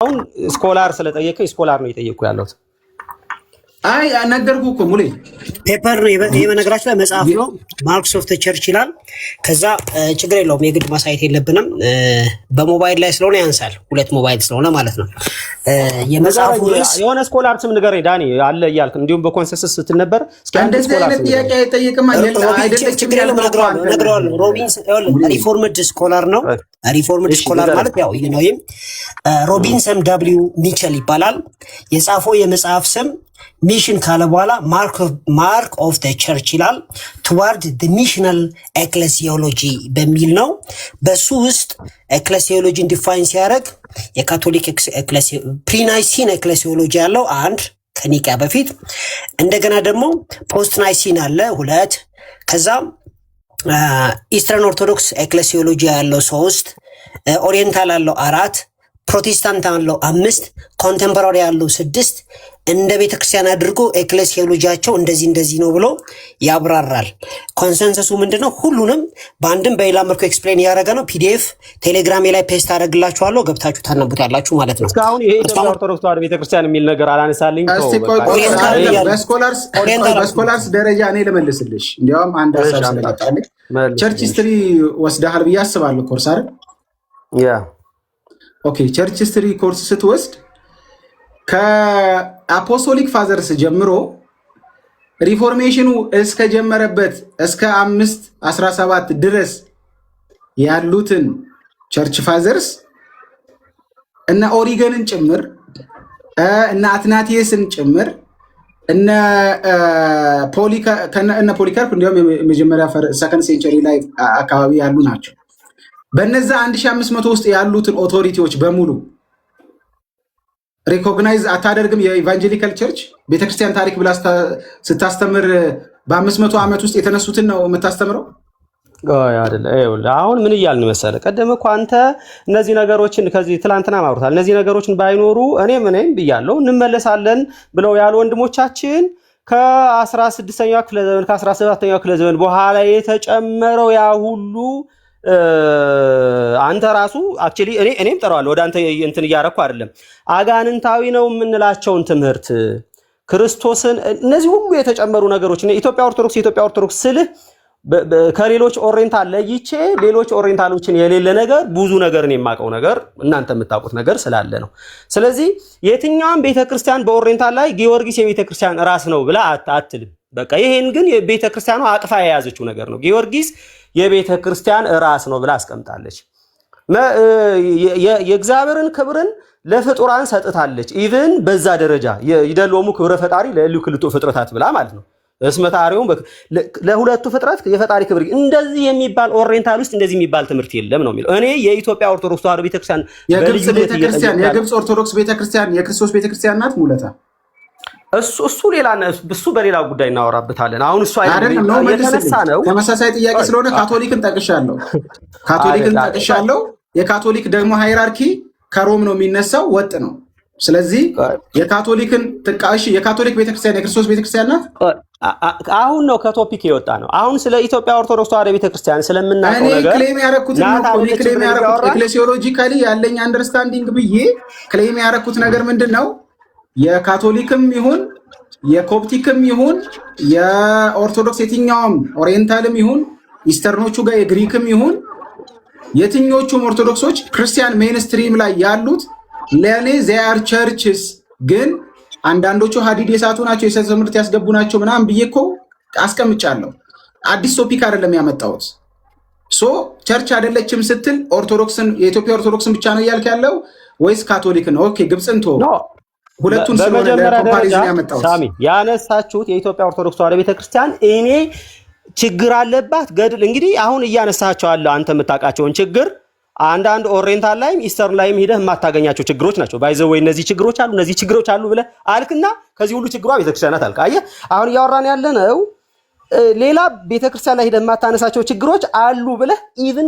አሁን ስኮላር ስለጠየቀኝ ስኮላር ነው እየጠየቅኩ ያለሁት። አይ ነገርኩህ እኮ ሙሌ ፔፐር ነው የመነግራችሁ ላይ መጽሐፍ ነው ማርክስ ኦፍ ዘ ቸርች ይላል። ከዛ ችግር የለውም የግድ ማሳየት የለብንም በሞባይል ላይ ስለሆነ ያንሳል ሁለት ሞባይል ስለሆነ ማለት ነው። የመጽሐፉ የሆነ ስኮላር ስም ንገረኝ ዳኒ አለ እያልክ እንዲሁም በኮንሰንሰስ ስትነበር እስኪ አንድ ስኮላር ጥያቄ አይጠይቅም አይደለም ችግር የለውም ነግረዋለሁ። ሮቢንስ ሪፎርምድ ስኮላር ነው። ሪፎርምድ ስኮላር ማለት ያው ይሄም ሮቢንሰን ደብሊው ሚቸል ይባላል። የጻፈው የመጽሐፍ ስም ሚሽን ካለ በኋላ ማርክ ኦፍ ዘ ቸርች ይላል ትዋርድ ዘ ሚሽናል ኤክሌሲዮሎጂ በሚል ነው። በሱ ውስጥ ኤክሌሲዮሎጂን ዲፋይን ሲያደርግ የካቶሊክ ፕሪናይሲን ኤክሌሲዮሎጂ ያለው አንድ ከኒቂያ በፊት እንደገና ደግሞ ፖስት ናይሲን አለ ሁለት ከዛ ኢስተርን ኦርቶዶክስ ኤክሌሲዮሎጂ ያለው ሶስት ኦሪየንታል ያለው አራት ፕሮቴስታንት ያለው አምስት ኮንቴምፖራሪ ያለው ስድስት እንደ ቤተክርስቲያን አድርጎ ኤክሌሲዮሎጂያቸው እንደዚህ ነው ብሎ ያብራራል። ኮንሰንሰሱ ምንድነው? ሁሉንም በአንድም በሌላ መልኩ ኤክስፕሌን ያደረገ ነው። ፒዲኤፍ ቴሌግራም ላይ ፔስት አደርግላችኋለሁ ገብታችሁ ታነቡታላችሁ ማለት ነው። እስካሁን ይሄ ኦርቶዶክስ ተዋሕዶ ቤተክርስቲያን የሚል ነገር አላነሳልኝ። በስኮላርስ ደረጃ እኔ ልመልስልሽ። እንዲያውም አንድ ሀሳብ ስለመጣልኝ ቸርች ሂስትሪ ወስደሃል ብዬ አስባለሁ። ኮርስ አይደል? ያ ኦኬ። ቸርች ሂስትሪ ኮርስ ስትወስድ ከአፖስቶሊክ ፋዘርስ ጀምሮ ሪፎርሜሽኑ እስከጀመረበት እስከ 517 ድረስ ያሉትን ቸርች ፋዘርስ እነ ኦሪገንን ጭምር እነ አትናቲየስን ጭምር እነ ፖሊካርፕ እንዲሁም የመጀመሪያ ሰከንድ ሴንቸሪ ላይ አካባቢ ያሉ ናቸው። በነዛ 1500 ውስጥ ያሉትን ኦቶሪቲዎች በሙሉ ሪኮግናይዝ አታደርግም። የኢቫንጀሊካል ቸርች ቤተክርስቲያን ታሪክ ብላ ስታስተምር በ500 ዓመት ውስጥ የተነሱትን ነው የምታስተምረው። አሁን ምን እያልን መሰለህ? ቀደም እኮ አንተ እነዚህ ነገሮችን ከዚህ ትላንትና ማውራታል። እነዚህ ነገሮችን ባይኖሩ እኔም ብያለሁ እንመለሳለን ብለው ያሉ ወንድሞቻችን ከ16ኛው ክፍለ ዘመን ከ17ኛው ክፍለ ዘመን በኋላ የተጨመረው ያ ሁሉ አንተ ራሱ አክቹሊ እኔም ጠራዋለሁ ወደ አንተ እንትን እያረኩ አይደለም አጋንንታዊ ነው የምንላቸውን ትምህርት ክርስቶስን እነዚህ ሁሉ የተጨመሩ ነገሮች ኢትዮጵያ ኦርቶዶክስ ስልህ ከሌሎች ኦሪየንታል ለይቼ ሌሎች ኦሪየንታሎችን የሌለ ነገር ብዙ ነገርን የማቀው ነገር እናንተ የምታውቁት ነገር ስላለ ነው። ስለዚህ የትኛውም ቤተክርስቲያን በኦሪየንታል ላይ ጊዮርጊስ የቤተክርስቲያን ራስ ነው ብላ አትልም። በቃ ይሄን ግን የቤተክርስቲያኗ አቅፋ የያዘችው ነገር ነው። ጊዮርጊስ የቤተክርስቲያን ራስ ነው ብላ አስቀምጣለች። የእግዚአብሔርን ክብርን ለፍጡራን ሰጥታለች። ኢቭን በዛ ደረጃ ይደሎሙ ክብረ ፈጣሪ ለልክልቱ ፍጥረታት ብላ ማለት ነው። እስመታሪውን ለሁለቱ ፍጥረት የፈጣሪ ክብር እንደዚህ የሚባል ኦሪየንታል ውስጥ እንደዚህ የሚባል ትምህርት የለም ነው የሚለው። እኔ የኢትዮጵያ ኦርቶዶክስ ተዋሕዶ ቤተክርስቲያን የግብጽ ኦርቶዶክስ ቤተክርስቲያን የክርስቶስ ቤተክርስቲያን ናት ሙለታ እሱ በሌላ ጉዳይ እናወራበታለን። አሁን እሱ የተነሳ ነው። ተመሳሳይ ጥያቄ ስለሆነ ካቶሊክን ጠቅሻለሁ። የካቶሊክ ደግሞ ሃይራርኪ ከሮም ነው የሚነሳው፣ ወጥ ነው። ስለዚህ የካቶሊክን ጥቃሽ የካቶሊክ ቤተክርስቲያን የክርስቶስ ቤተክርስቲያን ናት። አሁን ነው ከቶፒክ የወጣ ነው። አሁን ስለ ኢትዮጵያ ኦርቶዶክስ ተዋሕዶ ቤተክርስቲያን ስለምናውቀው ነገር ክሌም ያረኩት ኤክሌሲዮሎጂካሊ ያለኝ አንደርስታንዲንግ ብዬ ክሌም ያረኩት ነገር ምንድን ነው? የካቶሊክም ይሁን የኮፕቲክም ይሁን የኦርቶዶክስ የትኛውም ኦሪየንታልም ይሁን ኢስተርኖቹ ጋር የግሪክም ይሁን የትኞቹም ኦርቶዶክሶች ክርስቲያን ሜንስትሪም ላይ ያሉት ለኔ ዜአር ቸርችስ ግን አንዳንዶቹ ሀዲድ የሳቱ ናቸው፣ የሰት ትምህርት ያስገቡ ናቸው ምናምን ብዬ እኮ አስቀምጫለሁ። አዲስ ቶፒክ አይደለም ያመጣሁት። ቸርች አይደለችም ስትል ኦርቶዶክስን የኢትዮጵያ ኦርቶዶክስን ብቻ ነው እያልክ ያለው ወይስ ካቶሊክን? ኦኬ ግብፅን ቶ ሁለቱን ስለሆነ ለኮምፓሪዝን ያመጣሁት። ሳሚ ያነሳችሁት የኢትዮጵያ ኦርቶዶክስ ተዋሕዶ ቤተክርስቲያን እኔ ችግር አለባት ገድል እንግዲህ አሁን እያነሳቸው አለ አንተ የምታውቃቸውን ችግር አንዳንድ ኦሪየንታል ላይም ኢስተርን ላይም ሄደህ የማታገኛቸው ችግሮች ናቸው። ባይዘው ወይ እነዚህ ችግሮች አሉ ብለህ አልክና ከዚህ ሁሉ ችግሯ ቤተክርስቲያናት አልክ። አየህ አሁን እያወራን ያለነው ሌላ ቤተክርስቲያን ላይ ሄደህ የማታነሳቸው ችግሮች አሉ ብለህ ኢቭን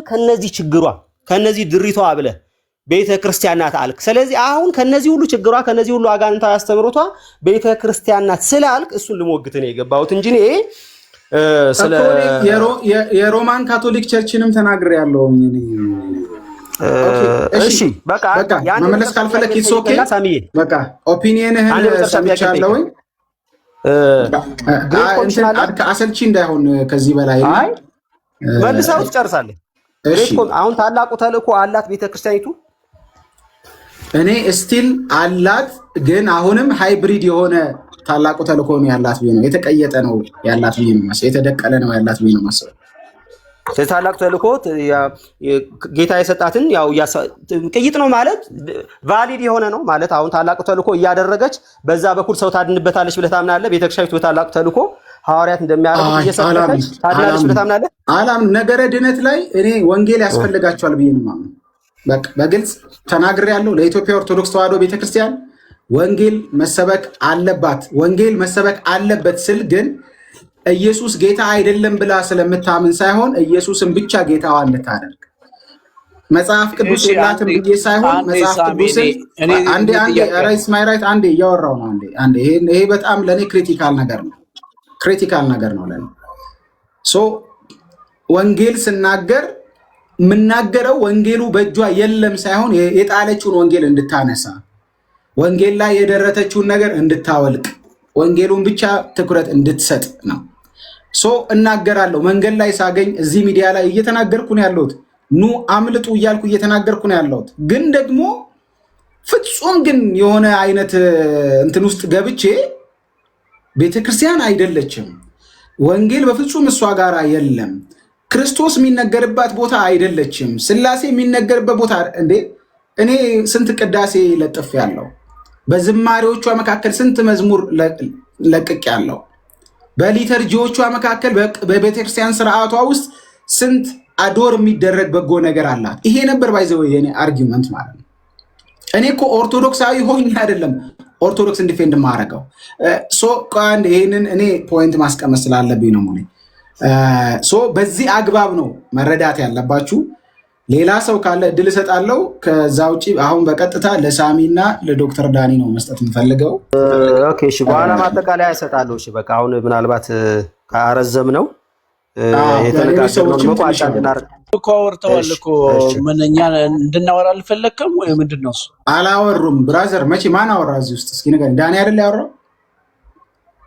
ከነዚህ ድሪቷ ብለህ ቤተክርስቲያናት አልክ። ስለዚህ አሁን ከነዚህ ሁሉ ችግሯ ከነዚህ ሁሉ አጋንንታዊ አስተምሮቷ ቤተክርስቲያናት ስላልክ እሱን ልሞግት ነው የገባሁት እንጂ እኔ የሮማን ካቶሊክ ቸርችንም ተናግሬያለሁ። እሺ በቃ መመለስ ካልፈለክ ኢትስ ኦኬ። በቃ ኦፒኒየንህን ሰምቻለሁ። አሰልቺ እንዳይሆን ከዚህ በላይ መልሰው ትጨርሳለህ። አሁን ታላቁ ተልእኮ አላት ቤተክርስቲያኒቱ። እኔ ስቲል አላት፣ ግን አሁንም ሃይብሪድ የሆነ ታላቁ ተልእኮ ነው ያላት ብዬ ነው፣ የተቀየጠ ነው ያላት ብዬ ነው የማስበው፣ የተደቀለ ነው ያላት ብዬ ነው የማስበው። ታላቁ ተልእኮ ጌታ የሰጣትን ያው ቅይጥ ነው ማለት ቫሊድ የሆነ ነው ማለት። አሁን ታላቁ ተልእኮ እያደረገች በዛ በኩል ሰው ታድንበታለች ብለህ ታምናለህ? ቤተክርስቲያኒቱ በታላቁ ተልእኮ ሐዋርያት እንደሚያደርጉት እየሰበከች ታድናለች ብለህ ታምናለህ? አላምንም። ነገረ ድነት ላይ እኔ ወንጌል ያስፈልጋቸዋል ብዬ ነው የማምነው። በቃ በግልጽ ተናግሬያለሁ። ለኢትዮጵያ ኦርቶዶክስ ተዋሕዶ ቤተክርስቲያን ወንጌል መሰበክ አለባት። ወንጌል መሰበክ አለበት ስል ግን ኢየሱስ ጌታ አይደለም ብላ ስለምታምን ሳይሆን ኢየሱስን ብቻ ጌታዋ እንድታደርግ መጽሐፍ ቅዱስ የላትም ብዬ ሳይሆን መጽሐፍ ቅዱስን አንዴ ራይት ማይ ራይት አንዴ እያወራው ነው። አንዴ ይሄ በጣም ለኔ ክሪቲካል ነገር ነው ለኔ። ሶ ወንጌል ስናገር የምናገረው ወንጌሉ በእጇ የለም ሳይሆን የጣለችውን ወንጌል እንድታነሳ፣ ወንጌል ላይ የደረተችውን ነገር እንድታወልቅ፣ ወንጌሉን ብቻ ትኩረት እንድትሰጥ ነው። እናገራለሁ። መንገድ ላይ ሳገኝ እዚህ ሚዲያ ላይ እየተናገርኩ ነው ያለሁት። ኑ አምልጡ እያልኩ እየተናገርኩ ነው ያለሁት። ግን ደግሞ ፍጹም ግን የሆነ አይነት እንትን ውስጥ ገብቼ ቤተክርስቲያን አይደለችም፣ ወንጌል በፍጹም እሷ ጋር የለም፣ ክርስቶስ የሚነገርባት ቦታ አይደለችም፣ ስላሴ የሚነገርበት ቦታ እንዴ! እኔ ስንት ቅዳሴ ለጥፍ ያለው በዝማሬዎቿ መካከል ስንት መዝሙር ለቅቅ ያለው በሊተርጂዎቿ መካከል በቤተክርስቲያን ስርዓቷ ውስጥ ስንት አዶር የሚደረግ በጎ ነገር አላት። ይሄ ነበር ባይዘው የኔ አርጊውመንት ማለት ነው። እኔ እኮ ኦርቶዶክሳዊ ሆኜ አይደለም ኦርቶዶክስ እንዲፌንድ ማረገው። ይሄንን እኔ ፖይንት ማስቀመጥ ስላለብኝ ነው። በዚህ አግባብ ነው መረዳት ያለባችሁ። ሌላ ሰው ካለ እድል እሰጣለሁ። ከዛ ውጭ አሁን በቀጥታ ለሳሚና ለዶክተር ዳኒ ነው መስጠት የምፈልገው። ኦኬ እሺ፣ በኋላ ማጠቃለያ እሰጣለሁ። እሺ በቃ አሁን ምናልባት ካረዘም ነው የተነጋገርነው መቋጫ እንድናደርግ እኮ አወርተዋል እኮ ምን እኛ እንድናወራ አልፈለክም ወይ ምንድን ነው እሱ? አላወሩም ብራዘር። መቼ ማን አወራ እዚህ ውስጥ? እስኪ ንገረኝ። ዳኒ አይደል ያወራው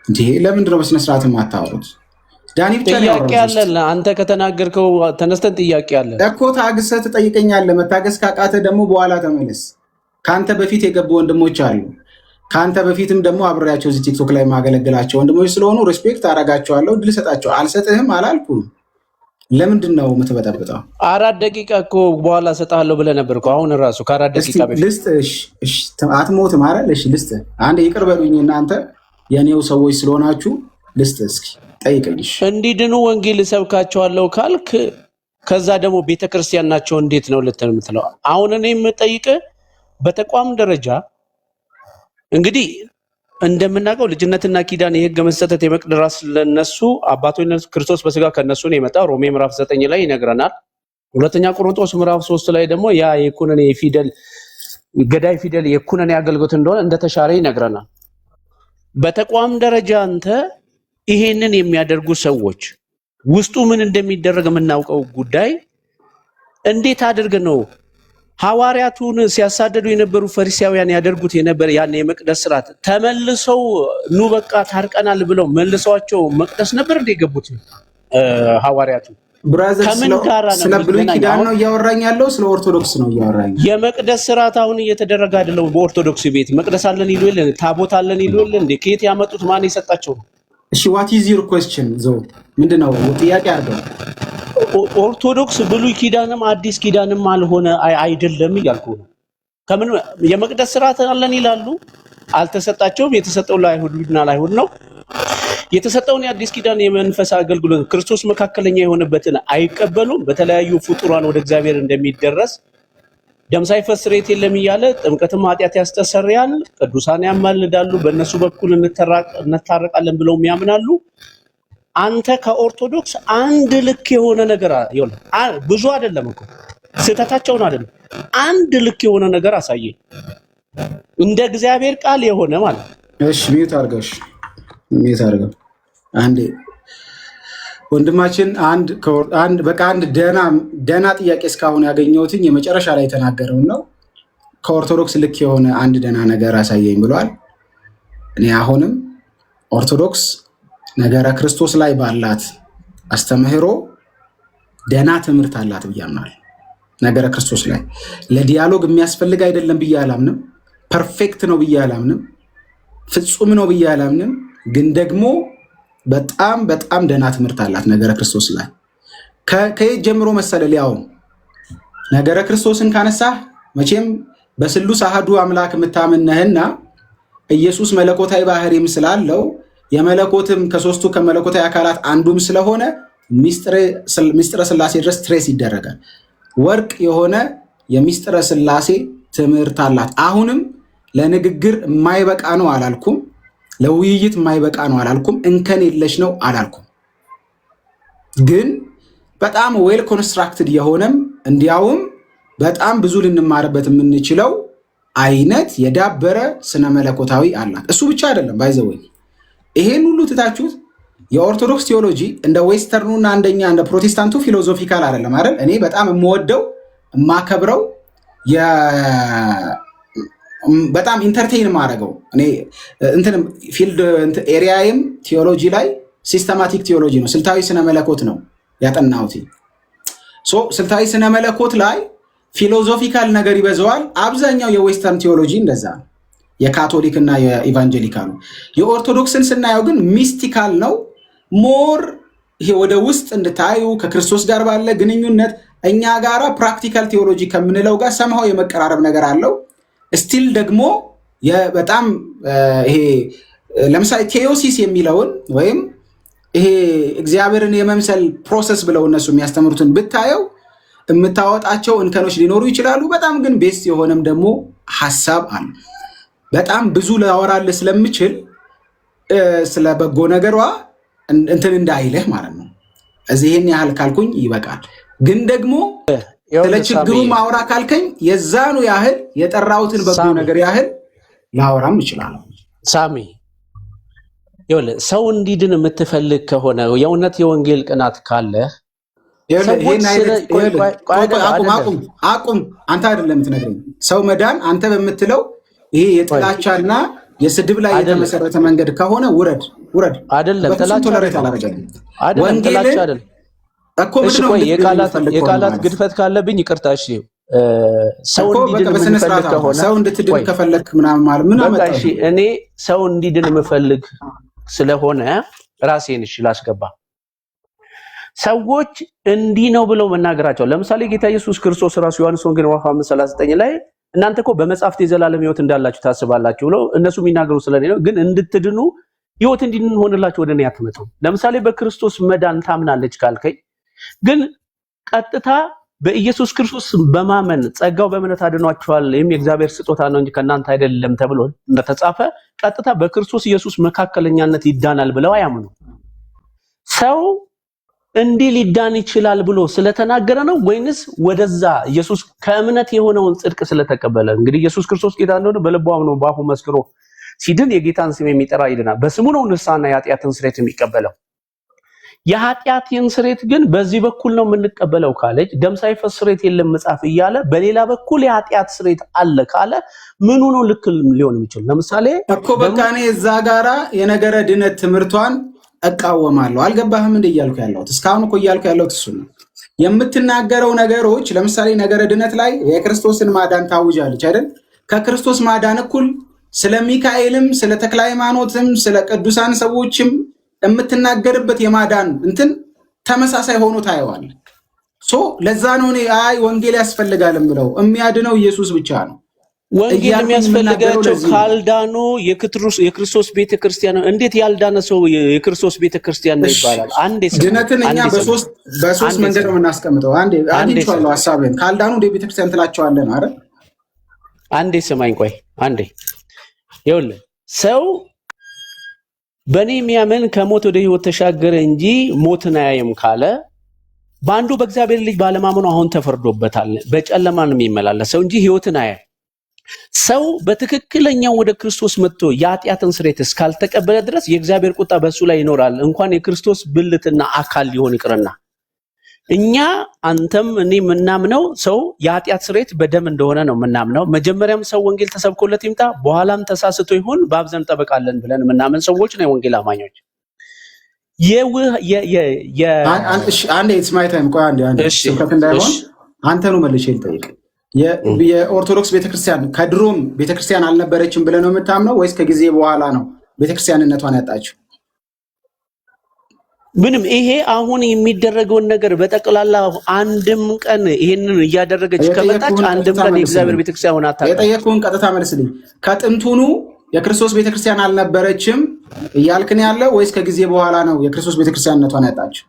እንዴ? ለምንድን ነው በስነ ስርዓት የማታወሩት? ዳኒ ብቻ ነው ጥያቄ አለ። አንተ ከተናገርከው ተነስተን ጥያቄ አለ እኮ። ታግሰህ ትጠይቀኛለህ። መታገስ ካቃተ ደግሞ በኋላ ተመለስ። ካንተ በፊት የገቡ ወንድሞች አሉ። ካንተ በፊትም ደግሞ አብሬያቸው እዚህ ቲክቶክ ላይ ማገለግላቸው ወንድሞች ስለሆኑ ሪስፔክት አደርጋቸዋለሁ። ድል ሰጣቸው። አልሰጥህም አላልኩም። ለምንድን ነው የምትበጠብጠው? 4 ደቂቃ እኮ በኋላ እሰጥሃለሁ ብለህ ነበር እኮ። አሁን ራሱ ከ4 ደቂቃ በፊት ልስጥህ። እሺ አትሞትም አይደል? እሺ ልስጥህ። አንዴ ይቅር በሉኝ እናንተ የኔው ሰዎች ስለሆናችሁ ልስጥህ። እስኪ ጠይቀኝሽ። እንዲድኑ ወንጌል እሰብካቸዋለሁ ካልክ ከዛ ደግሞ ቤተክርስቲያን ናቸው እንዴት ነው ልትል የምትለው? አሁን እኔ የምጠይቅህ በተቋም ደረጃ እንግዲህ እንደምናውቀው ልጅነትና ኪዳን የህግ መሰጠት የመቅደስ ለነሱ አባቶች ክርስቶስ በስጋ ከነሱ ነው የመጣው። ሮሜ ምዕራፍ 9 ላይ ይነግረናል። ሁለተኛ ቆሮንቶስ ምዕራፍ 3 ላይ ደግሞ ያ የኩነኔ ፊደል ገዳይ ፊደል የኩነኔ አገልግሎት እንደሆነ እንደተሻረ ይነግረናል። በተቋም ደረጃ አንተ ይሄንን የሚያደርጉ ሰዎች ውስጡ ምን እንደሚደረግ የምናውቀው ጉዳይ እንዴት አድርገ ነው ሐዋርያቱን ሲያሳደዱ የነበሩ ፈሪሳውያን ያደርጉት የነበረ ያን የመቅደስ ስርዓት ተመልሰው ኑ በቃ ታርቀናል ብለው መልሰዋቸው መቅደስ ነበር እንደገቡት ሐዋርያቱ? ብራዘር ስለ ብሉይ ኪዳን ነው እያወራኝ ያለው፣ ስለ ኦርቶዶክስ ነው እያወራኝ። የመቅደስ ስርዓት አሁን እየተደረገ አይደለም። በኦርቶዶክስ ቤት መቅደስ አለን ይሉ የለ፣ ታቦት አለን ይሉ የለ እንዴ? ከየት ያመጡት? ማን የሰጣቸው ነው? እሺ what is your question? ምንድነው ጥያቄ አድርገው። ኦርቶዶክስ ብሉይ ኪዳንም አዲስ ኪዳንም አልሆነ አይደለም እያልኩ ነው። ከምን የመቅደስ ስርዓት አለን ይላሉ? አልተሰጣቸውም። የተሰጠው ለአይሁድና ለአይሁድ ነው። የተሰጠውን የአዲስ ኪዳን የመንፈስ አገልግሎት ክርስቶስ መካከለኛ የሆነበትን አይቀበሉም። በተለያዩ ፍጡራን ወደ እግዚአብሔር እንደሚደረስ ደም ሳይፈስ ስርየት የለም እያለ ጥምቀትም ኃጢአት ያስተሰርያል፣ ቅዱሳን ያማልዳሉ፣ በእነሱ በኩል እንታረቃለን ብለው ያምናሉ። አንተ ከኦርቶዶክስ አንድ ልክ የሆነ ነገር ይኸውልህ፣ ብዙ አይደለም እኮ ስህተታቸውን አይደለም፣ አንድ ልክ የሆነ ነገር አሳየ፣ እንደ እግዚአብሔር ቃል የሆነ ማለት ነው። እሺ ሚዩት አድርገው አንዴ። ወንድማችን አንድ ደና ጥያቄ እስካሁን ያገኘሁትኝ የመጨረሻ ላይ የተናገረውን ነው። ከኦርቶዶክስ ልክ የሆነ አንድ ደና ነገር አሳየኝ ብሏል። እኔ አሁንም ኦርቶዶክስ ነገረ ክርስቶስ ላይ ባላት አስተምህሮ ደና ትምህርት አላት ብዬ አምናለሁ። ነገረ ክርስቶስ ላይ ለዲያሎግ የሚያስፈልግ አይደለም ብዬ አላምንም። ፐርፌክት ነው ብዬ አላምንም። ፍጹም ነው ብዬ አላምንም። ግን ደግሞ በጣም በጣም ደና ትምህርት አላት ነገረ ክርስቶስ ላይ። ከየት ጀምሮ መሰለ ሊያውም ነገረ ክርስቶስን ካነሳህ መቼም በስሉስ አሐዱ አምላክ የምታምን ነህና ኢየሱስ መለኮታዊ ባህሪም ስላለው የመለኮትም ከሶስቱ ከመለኮታዊ አካላት አንዱም ስለሆነ ሚስጥረ ሥላሴ ድረስ ትሬስ ይደረጋል። ወርቅ የሆነ የሚስጥረ ሥላሴ ትምህርት አላት። አሁንም ለንግግር የማይበቃ ነው አላልኩም። ለውይይት የማይበቃ ነው አላልኩም። እንከን የለሽ ነው አላልኩም። ግን በጣም ዌል ኮንስትራክትድ የሆነም እንዲያውም በጣም ብዙ ልንማርበት የምንችለው አይነት የዳበረ ስነ መለኮታዊ አላት። እሱ ብቻ አይደለም ባይዘወይ ይሄን ሁሉ ትታችሁት የኦርቶዶክስ ቴዎሎጂ እንደ ዌስተርኑና አንደኛ እንደ ፕሮቴስታንቱ ፊሎዞፊካል አይደለም አይደል? እኔ በጣም የምወደው የማከብረው በጣም ኢንተርቴይን ማድረገው እኔ እንትንም ፊልድ ኤሪያይም ቴዎሎጂ ላይ ሲስተማቲክ ቴዎሎጂ ነው፣ ስልታዊ ስነ መለኮት ነው ያጠናሁት። ስልታዊ ስነ መለኮት ላይ ፊሎዞፊካል ነገር ይበዛዋል። አብዛኛው የዌስተርን ቴዎሎጂ እንደዛ ነው፣ የካቶሊክ እና የኢቫንጀሊካሉ። የኦርቶዶክስን ስናየው ግን ሚስቲካል ነው። ሞር ይሄ ወደ ውስጥ እንድታዩ ከክርስቶስ ጋር ባለ ግንኙነት እኛ ጋራ ፕራክቲካል ቴዎሎጂ ከምንለው ጋር ሰምሃው የመቀራረብ ነገር አለው። ስቲል ደግሞ በጣም ይሄ ለምሳሌ ቴዎሲስ የሚለውን ወይም ይሄ እግዚአብሔርን የመምሰል ፕሮሰስ ብለው እነሱ የሚያስተምሩትን ብታየው የምታወጣቸው እንከኖች ሊኖሩ ይችላሉ። በጣም ግን ቤስት የሆነም ደግሞ ሀሳብ አለ። በጣም ብዙ ላወራልህ ስለምችል ስለ በጎ ነገሯ እንትን እንዳይልህ ማለት ነው። እዚህን ያህል ካልኩኝ ይበቃል። ግን ደግሞ ስለ ችግሩ ማውራ ካልከኝ የዛኑ ያህል የጠራሁትን በጎ ነገር ያህል ላወራም ይችላል። ሳሚ ይኸውልህ፣ ሰው እንዲድን የምትፈልግ ከሆነ የእውነት የወንጌል ቅናት ካለ አቁም። አንተ አይደለም የምትነግረኝ ሰው መዳን አንተ በምትለው ይሄ የጥላቻና የስድብ ላይ የተመሰረተ መንገድ ከሆነ ውረድ። አይደለም ጥላቻ አይደለም እኮ የቃላት ግድፈት ካለብኝ ይቅርታ። እሺ ሰው እንዲድን የምፈልግ ከሆነ ሰው እንድትድን ከፈለክ ምናምን ማለት ምን አመጣ? እሺ እኔ ሰው እንዲድን የምፈልግ ስለሆነ ራሴን እሺ ላስገባ። ሰዎች እንዲህ ነው ብለው መናገራቸው፣ ለምሳሌ ጌታ ኢየሱስ ክርስቶስ ራሱ ዮሐንስ ወንጌል ምዕራፍ 5:39 ላይ እናንተ እኮ በመጽሐፍት የዘላለም ሕይወት እንዳላችሁ ታስባላችሁ ብለው እነሱ የሚናገሩ ስለኔ ነው። ግን እንድትድኑ ሕይወት እንዲሆንላችሁ ወደ እኔ አትመጡም። ለምሳሌ በክርስቶስ መዳን ታምናለች ካልከኝ ግን ቀጥታ በኢየሱስ ክርስቶስ በማመን ጸጋው በእምነት አድኗችኋል የእግዚአብሔር ስጦታ ነው እንጂ ከእናንተ አይደለም ተብሎ እንደተጻፈ ቀጥታ በክርስቶስ ኢየሱስ መካከለኛነት ይዳናል ብለው አያምኑ። ሰው እንዲህ ሊዳን ይችላል ብሎ ስለተናገረ ነው ወይንስ ወደዛ ኢየሱስ ከእምነት የሆነውን ጽድቅ ስለተቀበለ? እንግዲህ ኢየሱስ ክርስቶስ ጌታ እንደሆነ በልቡ አምኖ በአፉ መስክሮ ሲድን የጌታን ስም የሚጠራ ይድናል። በስሙ ነው ንስሐና የኃጢአትን ስርየት የሚቀበለው። የኃጢአትን ስርየት ግን በዚህ በኩል ነው የምንቀበለው ካለች ደም ሳይፈስ ስርየት የለም መጽሐፍ እያለ በሌላ በኩል የኃጢአት ስርየት አለ ካለ ምኑ ነው ልክ ሊሆን የሚችል? ለምሳሌ እኮ በቃ እኔ እዛ ጋራ የነገረ ድነት ትምህርቷን እቃወማለሁ። አልገባህም እንደ እያልኩ ያለሁት እስካሁን እኮ እያልኩ ያለሁት እሱ ነው። የምትናገረው ነገሮች ለምሳሌ ነገረ ድነት ላይ የክርስቶስን ማዳን ታውጃለች አይደል? ከክርስቶስ ማዳን እኩል ስለ ሚካኤልም ስለ ተክለ ሃይማኖትም ስለ ቅዱሳን ሰዎችም የምትናገርበት የማዳን እንትን ተመሳሳይ ሆኖ ታየዋል። ለዛ ነው እኔ ወንጌል ያስፈልጋል ብለው የሚያድነው ኢየሱስ ብቻ ነው። ወንጌል የሚያስፈልጋቸው ካልዳኑ የክርስቶስ ቤተክርስቲያን ነው። እንዴት ያልዳነ ሰው የክርስቶስ ቤተክርስቲያን ነው ይባላል? አንዴ ድነትን እኛ በሶስት መንገድ ነው የምናስቀምጠው። አንዴ አግኝቼዋለሁ ሐሳብህን። ካልዳኑ ወደ ቤተክርስቲያን ትላቸዋለህ ነው አይደል? አንዴ ስማኝ፣ ቆይ አንዴ። ይኸውልህ ሰው በእኔ የሚያምን ከሞት ወደ ሕይወት ተሻገረ እንጂ ሞትን አያይም ካለ በአንዱ በእግዚአብሔር ልጅ ባለማመኑ አሁን ተፈርዶበታል። በጨለማ ነው የሚመላለሰው እንጂ ሕይወትን አያይም። ሰው በትክክለኛው ወደ ክርስቶስ መጥቶ የኃጢአትን ስርየት እስካልተቀበለ ድረስ የእግዚአብሔር ቁጣ በሱ ላይ ይኖራል። እንኳን የክርስቶስ ብልትና አካል ሊሆን ይቅርና እኛ አንተም እኔ የምናምነው ሰው የኃጢአት ስርየት በደም እንደሆነ ነው የምናምነው። መጀመሪያም ሰው ወንጌል ተሰብኮለት ይምጣ በኋላም ተሳስቶ ይሁን በአብዘን ጠበቃለን ብለን የምናምን ሰዎች ነው የወንጌል አማኞች። አንዴ ስማይ ታይም ቆይ አንዴ ስብከት እንዳይሆን አንተኑ መልሼ ልጠይቅ። የኦርቶዶክስ ቤተክርስቲያን ከድሮም ቤተክርስቲያን አልነበረችም ብለህ ነው የምታምነው ወይስ ከጊዜ በኋላ ነው ቤተክርስቲያንነቷን ያጣችው? ምንም ይሄ አሁን የሚደረገውን ነገር በጠቅላላ አንድም ቀን ይሄንን እያደረገች ከመጣች አንድም ቀን የእግዚአብሔር ቤተክርስቲያን ሆና አታውቅም። የጠየቅኩህን ቀጥታ መልስልኝ። ከጥንቱኑ የክርስቶስ ቤተክርስቲያን አልነበረችም እያልክ ነው ያለው ወይስ ከጊዜ በኋላ ነው የክርስቶስ ቤተክርስቲያንነቷን ያጣችው?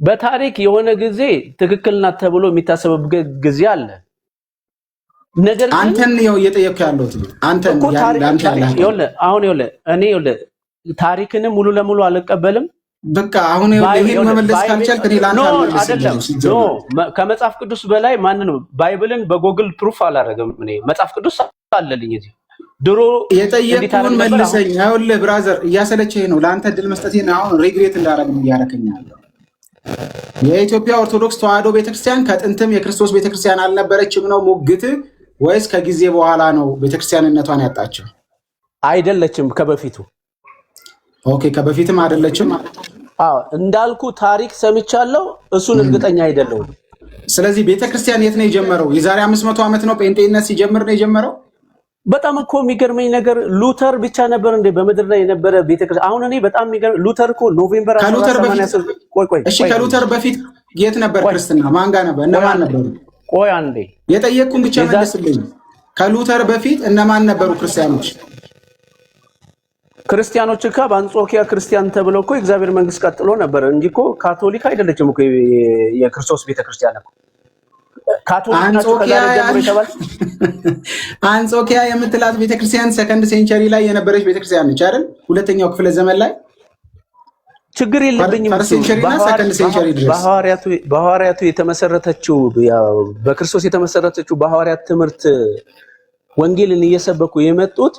በታሪክ የሆነ ጊዜ ትክክል ናት ተብሎ የሚታሰብበት ጊዜ አለ። ነገር ግን አንተን ነው እየጠየቅኩ ያለሁት። አንተን አሁን እኔ ታሪክንም ሙሉ ለሙሉ አልቀበልም። በቃ አሁን ይሄን መመለስ ካልቻልክ እኔ ላንተ አይደለም ከመጽሐፍ ቅዱስ በላይ ማን ነው ባይብልን በጎግል ፕሩፍ አላደረገም። እኔ መጽሐፍ ቅዱስ አለልኝ እዚህ ድሮ የጠየቅኩህን መልሰኝ። ይኸውልህ ብራዘር እያሰለቸኝ ነው ለአንተ እድል መስጠቴ ነው አሁን ሪግሬት እንዳደረግ ነው እያደረከኝ ያለው። የኢትዮጵያ ኦርቶዶክስ ተዋሕዶ ቤተክርስቲያን ከጥንትም የክርስቶስ ቤተክርስቲያን አልነበረችም ነው ሙግት ወይስ ከጊዜ በኋላ ነው ቤተክርስቲያንነቷን ያጣችው? አይደለችም ከበፊቱ። ኦኬ ከበፊትም አይደለችም። አዎ እንዳልኩ ታሪክ ሰምቻለሁ፣ እሱን እርግጠኛ አይደለሁም። ስለዚህ ቤተክርስቲያን የት ነው የጀመረው? የዛሬ 500 ዓመት ነው ጴንጤነት ሲጀምር ነው የጀመረው? በጣም እኮ የሚገርመኝ ነገር ሉተር ብቻ ነበር እንደ በምድር ላይ የነበረ ቤተክርስቲያን። አሁን እኔ በጣም የሚገርም ሉተር እኮ ኖቬምበር 18 እሺ ከሉተር በፊት የት ነበር ክርስትና? ማን ጋር ነበር? እነማን ነበሩ? ቆይ አንዴ የጠየቅኩን ብቻ መልስልኝ። ከሉተር በፊት እነማን ነበሩ ክርስቲያኖች? ክርስቲያኖች እኮ በአንጾኪያ ክርስቲያን ተብለው እኮ የእግዚአብሔር መንግስት ቀጥሎ ነበር እንጂ እኮ ካቶሊክ አይደለችም እኮ የክርስቶስ ቤተክርስቲያን እኮ ካቶሊክ ናቸው። ከዛሬ ጀምሮ ይተባል አንጾኪያ የምትላት ቤተክርስቲያን ሰከንድ ሴንቸሪ ላይ የነበረች ቤተክርስቲያን ነች አይደል? ሁለተኛው ክፍለ ዘመን ላይ ችግር የለብኝም። በሐዋርያቱ የተመሰረተችው በክርስቶስ የተመሰረተችው በሐዋርያት ትምህርት ወንጌልን እየሰበኩ የመጡት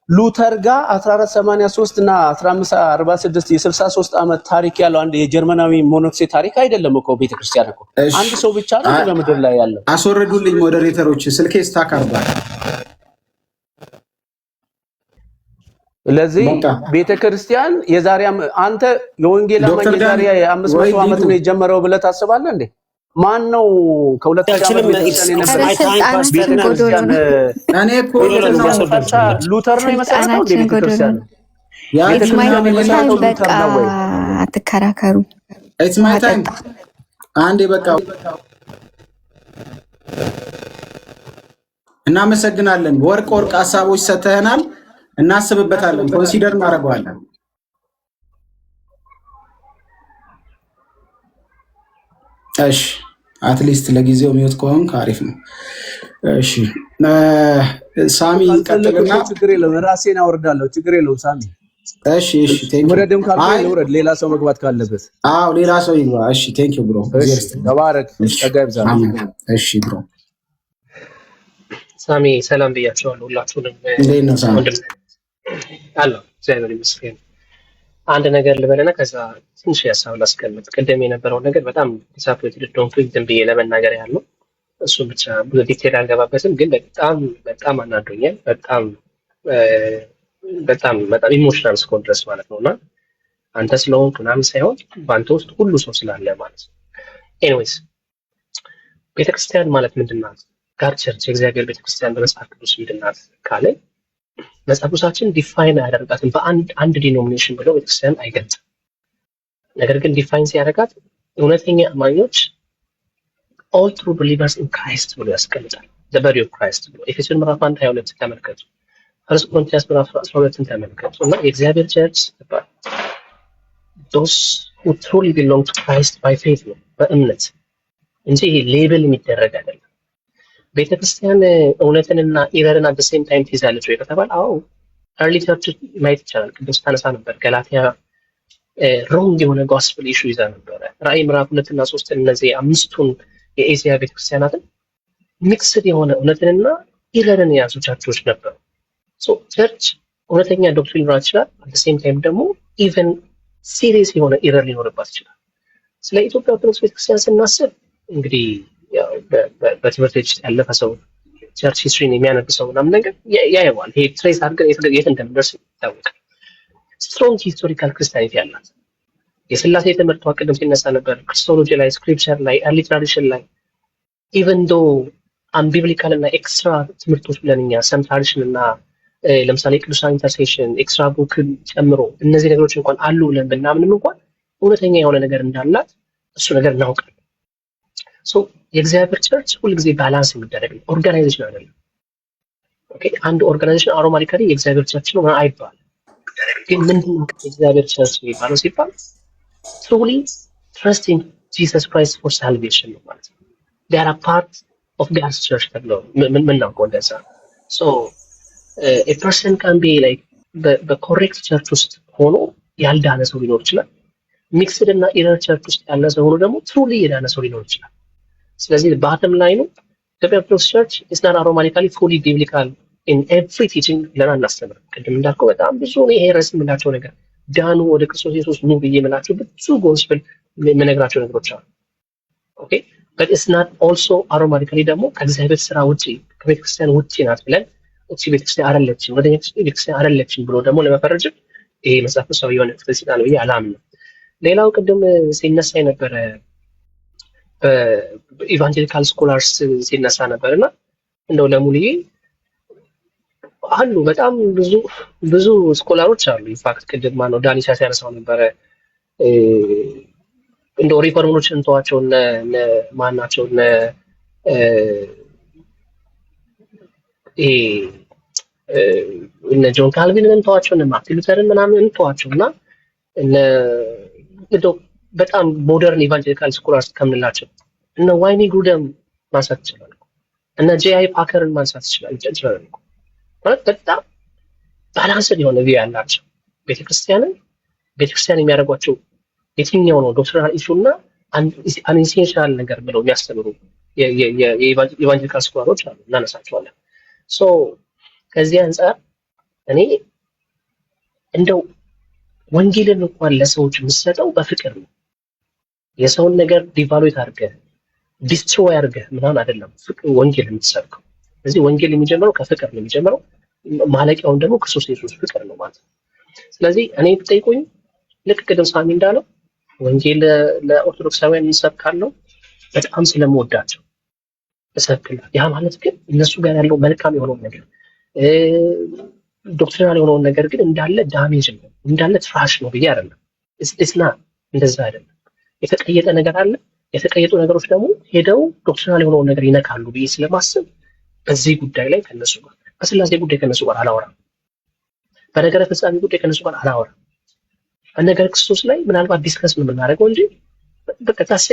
ሉተር ጋር 1483 እና 1546 የ63 ዓመት ታሪክ ያለው አንድ የጀርመናዊ ሞኖክሴ ታሪክ አይደለም እኮ ቤተክርስቲያን እኮ አንድ ሰው ብቻ ነው በምድር ላይ ያለው። አስወረዱልኝ ሞዴሬተሮች፣ ስልኬ ስታክ አርጓል። ለዚህ ቤተክርስቲያን የዛሬ አንተ የወንጌል አማኝ የዛሬ 500 ዓመት ነው የጀመረው ብለህ ታስባለህ እንዴ? ማን ነው ከ2000 ዓመት ሉተር ነው የመሰረተው ቤተክርስቲያን? አትከራከሩ። አንዴ በቃ እናመሰግናለን። ወርቅ ሀሳቦች ሰተህናል፣ እናስብበታለን፣ ኮንሲደር እናደርገዋለን። እሺ አትሊስት ለጊዜው ሚውት ከሆንክ አሪፍ ነው። እሺ ሳሚ ቀጥልና፣ ችግር የለውም ራሴን አወርዳለሁ፣ ችግር የለውም ሳሚ። እሺ ወረደም ካልኩኝ ወረድ፣ ሌላ ሰው መግባት ካለበት አዎ ሌላ ሰው ይግባ። እሺ ቴንክ ዩ ብሮ፣ ተባረክ፣ ተጋብዛ። እሺ ብሮ ሳሚ ሰላም ብያቸዋለሁ ሁላችሁንም። እንዴት ነው ሳሚ? አለሁ እግዚአብሔር ይመስገን። አንድ ነገር ልበልና ከዛ ትንሽ ሀሳብ ላስቀምጥ። ቅድም የነበረው ነገር በጣም ዲስአፖይንትድ ዶንኩኝ ዝም ብዬ ለመናገር ያለው እሱን ብቻ ብዙ ዲቴል አልገባበትም፣ ግን በጣም አናዶኛል። በጣም ኢሞሽናል እስከሆነ ድረስ ማለት ነው። እና አንተ ስለሆንክ ምናምን ሳይሆን በአንተ ውስጥ ሁሉ ሰው ስላለ ማለት ነው። ኤኒዌይስ ቤተክርስቲያን ማለት ምንድን ናት? ጋድ ቸርች የእግዚአብሔር ቤተክርስቲያን በመጽሐፍ ቅዱስ ምንድን ናት ካለ መጽሐፍ ቅዱሳችን ዲፋይን አያደርጋትም። በአንድ ዲኖሚኔሽን ብለው ቤተክርስቲያን አይገልጽም። ነገር ግን ዲፋይን ሲያደርጋት እውነተኛ አማኞች all true believers in Christ ብሎ ያስቀምጣል። the body of Christ ብሎ ኤፌሶን ምዕራፍ 1:22 ተመልከቱ። ፈርስት ቆሮንቶስ ምዕራፍ 12 ተመልከቱ። እና የእግዚአብሔር ቸርች those who truly belong to Christ by faith ነው፣ በእምነት እንጂ ሌብል የሚደረግ አይደለም። ቤተክርስቲያን እውነትንና ኢረርን አት ሴም ታይም ትይዛለች ወይ ከተባለ አዎ፣ ኤርሊ ቸርች ማየት ይቻላል። ቅድም ስታነሳ ነበር ገላትያ ሮንግ የሆነ ጎስፕል ኢሹ ይዛ ነበረ። ራእይ ምዕራፍ 2 እና 3 እነዚህ አምስቱን የኤሲያ ቤተክርስቲያናትን ሚክስድ የሆነ እውነትንና ኢረርን የያዙ ቸርቾች ነበሩ። ቸርች እውነተኛ ዶክትሪን ሊኖራት ይችላል። አት ሴም ታይም ደግሞ ኢቨን ሲሪየስ የሆነ ኢረር ሊኖርባት ይችላል። ስለ ኢትዮጵያ ኦርቶዶክስ ቤተክርስቲያን ስናስብ እንግዲህ በትምህርት ቤት ውስጥ ያለፈ ሰው ቸርች ሂስትሪን የሚያነብ ሰው ምናምን ነገር ያየዋል። ይሄ ትሬስ አድርገን የት እንደምንደርስ ይታወቃል። ስትሮንግ ሂስቶሪካል ክርስቲያኒቲ ያላት የስላሴ ትምህርቷ ቅድም ሲነሳ ነበር። ክርስቶሎጂ ላይ፣ ስክሪፕቸር ላይ፣ ኤርሊ ትራዲሽን ላይ ኢቨን ዶ አንቢብሊካል እና ኤክስትራ ትምህርቶች ብለን እኛ ሰም ትራዲሽን እና ለምሳሌ ቅዱሳን ኢንተርሴሽን ኤክስትራ ቡክን ጨምሮ እነዚህ ነገሮች እንኳን አሉ ብለን ብናምንም እንኳን እውነተኛ የሆነ ነገር እንዳላት እሱ ነገር እናውቃለን። የእግዚአብሔር ቸርች ሁልጊዜ ባላንስ የሚደረግ ነው፣ ኦርጋናይዜሽን አይደለም። ኦኬ አንድ ኦርጋናይዜሽን አውቶማቲካሊ የእግዚአብሔር ቸርች ነው አይባልም። ግን ምንድነው የእግዚአብሔር ቸርች የሚባለው ሲባል truly trusting Jesus Christ for salvation ነው ማለት ነው። they are a part of God's church ተብሎ ምናውቀው እንደዛ። so a person can be like በኮሬክት ቸርች ውስጥ ሆኖ ያልዳነ ሰው ሊኖር ይችላል። ሚክስድ እና ኢረር ቸርች ውስጥ ያለ ሰው ሆኖ ደግሞ ትሩሊ የዳነ ሰው ሊኖር ይችላል። ስለዚህ ባተም ላይ ነው ኢትዮጵያ ኦርቶዶክስ ቸርች is not automatically fully biblical in every teaching ብለን አናስተምርም። ቅድም እንዳልከው በጣም ብዙ ይሄ ረስ የምናቸው ነገር ዳኑ ወደ ክርስቶስ ኢየሱስ ኑ ብዬ የምላቸው ብዙ ጎስፕል የምነግራቸው ነገሮች አሉ። ኦኬ but it's not also automatically ደግሞ ከእግዚአብሔር ስራ ውጪ ከቤተክርስቲያን ውጪ ናት ብለን እቺ ቤተክርስቲያን አይደለችም ወደ ቤተክርስቲያን አይደለችም ብሎ ደግሞ ለመፈረጅ ይሄ መጽሐፍ ቅዱሳዊ የሆነ ፍልስፍና ነው ብዬ አላምንም። ሌላው ቅድም ሲነሳ የነበረ በኢቫንጀሊካል ስኮላርስ ሲነሳ ነበርና እንደው ለሙሉዬ አሉ በጣም ብዙ ስኮላሮች አሉ። ኢንፋክት ቅድም ማነው ዳኒ ሲያነሳው ነበረ እንደው ሪፎርመሮችን እንተዋቸው ማናቸው እነ ጆን ካልቪንን እንተዋቸው እነ ማርቲን ሉተርን ምናምን እንተዋቸውና እንደው በጣም ሞደርን ኢቫንጀሊካል ስኮላርስ ከምንላቸው እነ ዋይኒ ግሩደም ማንሳት ይችላል፣ እነ ጄአይ ፓከርን ማንሳት ይችላል። ማለት በጣም ባላንስድ የሆነ ቪው ያላቸው ቤተክርስቲያን የሚያደርጓቸው የትኛው ነው ዶክትሪናል ኢሹ እና አንኢሴንሻል ነገር ብለው የሚያስተምሩ የኢቫንጀሊካል ስኮላሮች አሉ፣ እናነሳቸዋለን። ከዚህ አንጻር እኔ እንደው ወንጌልን እንኳን ለሰዎች የምትሰጠው በፍቅር ነው። የሰውን ነገር ዲቫሉዌት አድርገህ ዲስትሮይ አድርገህ ምናምን አይደለም ወንጌል የምትሰብከው። ስለዚህ ወንጌል የሚጀምረው ከፍቅር ነው የሚጀምረው፣ ማለቂያውን ደግሞ ክርስቶስ ኢየሱስ ፍቅር ነው ማለት ነው። ስለዚህ እኔ ብትጠይቁኝ ልክ ቅድም ሳሚ እንዳለው ወንጌል ለኦርቶዶክሳውያን እንሰብካለሁ በጣም ስለምወዳቸው እሰብክላል። ያ ማለት ግን እነሱ ጋር ያለው መልካም የሆነውን ነገር ዶክትሪናል የሆነውን ነገር ግን እንዳለ ዳሜጅ ነው እንዳለ ትራሽ ነው ብዬ አይደለም። እስና እንደዛ አይደለም። የተቀየጠ ነገር አለ። የተቀየጡ ነገሮች ደግሞ ሄደው ዶክትሪናል የሆነውን ነገር ይነካሉ ብዬ ስለማስብ በዚህ ጉዳይ ላይ ከነሱ ጋር በስላሴ ጉዳይ ከነሱ ጋር አላወራም። በነገረ ፍጻሜ ጉዳይ ከነሱ ጋር አላወራም። በነገረ ክርስቶስ ላይ ምናልባት ዲስከስ ነው የምናደርገው እንጂ በቃ ታሰ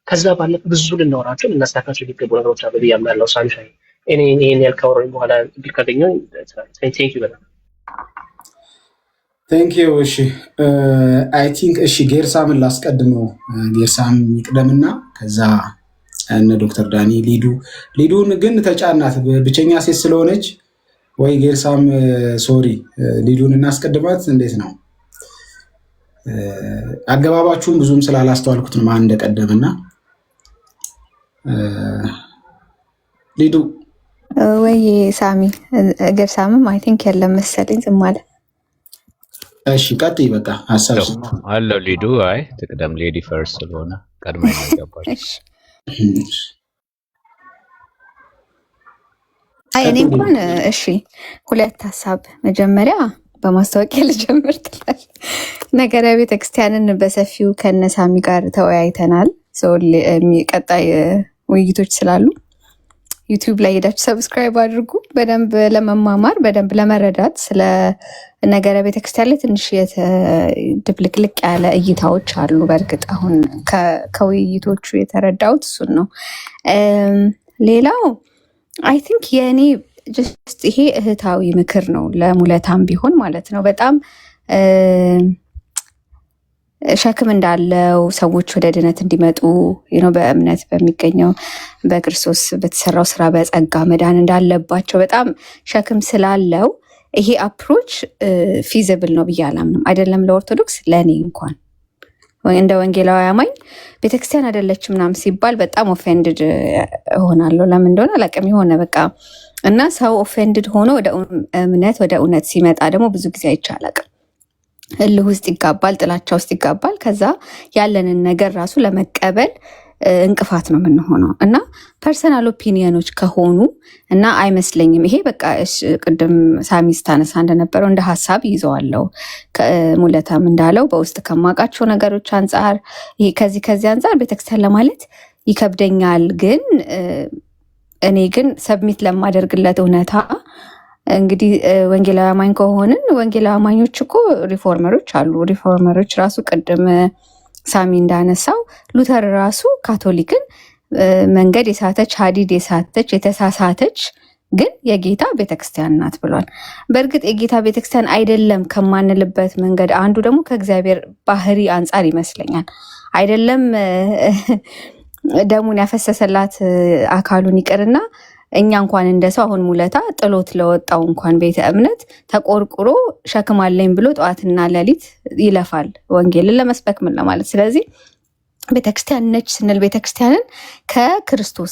ከዛ ባለፈ ብዙ ልናወራቸው ልናስተካክላቸው የሚገቡ ነገሮች አሉ ብዬ አምናለሁ። ሳንሻይ እኔ ይሄን ያልካወራኝ በኋላ ቢካገኘው ቴንክ ዩ በጣም ቴንክ ዩ። እሺ አይ ቲንክ እሺ ጌርሳምን ላስቀድመው። ጌርሳም ይቅደምና ከዛ እነ ዶክተር ዳኒ ሊዱን ግን ተጫናት ብቸኛ ሴት ስለሆነች ወይ ጌርሳም ሶሪ ሊዱን እናስቀድማት። እንዴት ነው አገባባችሁን ብዙም ስላላስተዋልኩት ነው ማን እንደቀደምና ሊዱ ወይ ሳሚ ጌርሳምም አይ ቲንክ የለም መሰለኝ ዝም አለ። እሺ ቀጥይ በቃ ሐሳብ አለው ሊዱ አይ ትቅደም ሌዲ ፈርስት ስለሆነ ቀድማ ይገባል። አይ እኔ እንኳን እሺ ሁለት ሐሳብ መጀመሪያ በማስታወቂያ ልጀምር ትላል። ነገረ ቤተክርስቲያንን በሰፊው ከነሳሚ ጋር ተወያይተናል። ቀጣይ ውይይቶች ስላሉ ዩቲዩብ ላይ ሄዳችሁ ሰብስክራይብ አድርጉ። በደንብ ለመማማር በደንብ ለመረዳት ስለ ነገረ ቤተክርስቲያን ላይ ትንሽ ድብልቅልቅ ያለ እይታዎች አሉ። በእርግጥ አሁን ከውይይቶቹ የተረዳሁት እሱን ነው። ሌላው አይ ቲንክ የእኔ ጀስት ይሄ እህታዊ ምክር ነው ለሙለታም ቢሆን ማለት ነው። በጣም ሸክም እንዳለው ሰዎች ወደ ድነት እንዲመጡ በእምነት በሚገኘው በክርስቶስ በተሰራው ስራ በጸጋ መዳን እንዳለባቸው በጣም ሸክም ስላለው ይሄ አፕሮች ፊዚብል ነው ብዬ አላምንም። አይደለም ለኦርቶዶክስ ለእኔ እንኳን እንደ ወንጌላዊ አማኝ ቤተክርስቲያን አይደለችም ምናምን ሲባል በጣም ኦፌንድድ እሆናለሁ። ለምን እንደሆነ አላውቅም። የሆነ በቃ እና ሰው ኦፌንድድ ሆኖ ወደ እምነት ወደ እውነት ሲመጣ ደግሞ ብዙ ጊዜ አይቻላቅም እልህ ውስጥ ይጋባል፣ ጥላቻ ውስጥ ይጋባል። ከዛ ያለንን ነገር ራሱ ለመቀበል እንቅፋት ነው የምንሆነው እና ፐርሰናል ኦፒኒየኖች ከሆኑ እና አይመስለኝም። ይሄ በቃ ቅድም ሳሚ ስታነሳ እንደነበረው እንደ ሀሳብ ይዘዋለው ሙለታም እንዳለው በውስጥ ከማውቃቸው ነገሮች አንጻር ይሄ ከዚህ አንጻር ቤተክርስቲያን ለማለት ይከብደኛል። ግን እኔ ግን ሰብሚት ለማደርግለት እውነታ እንግዲህ ወንጌላዊ አማኝ ከሆንን ወንጌላዊ አማኞች እኮ ሪፎርመሮች አሉ። ሪፎርመሮች ራሱ ቅድም ሳሚ እንዳነሳው ሉተር ራሱ ካቶሊክን መንገድ የሳተች ሀዲድ የሳተች የተሳሳተች ግን የጌታ ቤተክርስቲያን ናት ብሏል። በእርግጥ የጌታ ቤተክርስቲያን አይደለም ከማንልበት መንገድ አንዱ ደግሞ ከእግዚአብሔር ባህሪ አንጻር ይመስለኛል። አይደለም ደሙን ያፈሰሰላት አካሉን ይቅርና እኛ እንኳን እንደ ሰው አሁን ሙለታ ጥሎት ለወጣው እንኳን ቤተ እምነት ተቆርቁሮ ሸክም አለኝ ብሎ ጠዋትና ሌሊት ይለፋል ወንጌልን ለመስበክ ምን ለማለት። ስለዚህ ቤተክርስቲያን ነች ስንል ቤተክርስቲያንን ከክርስቶስ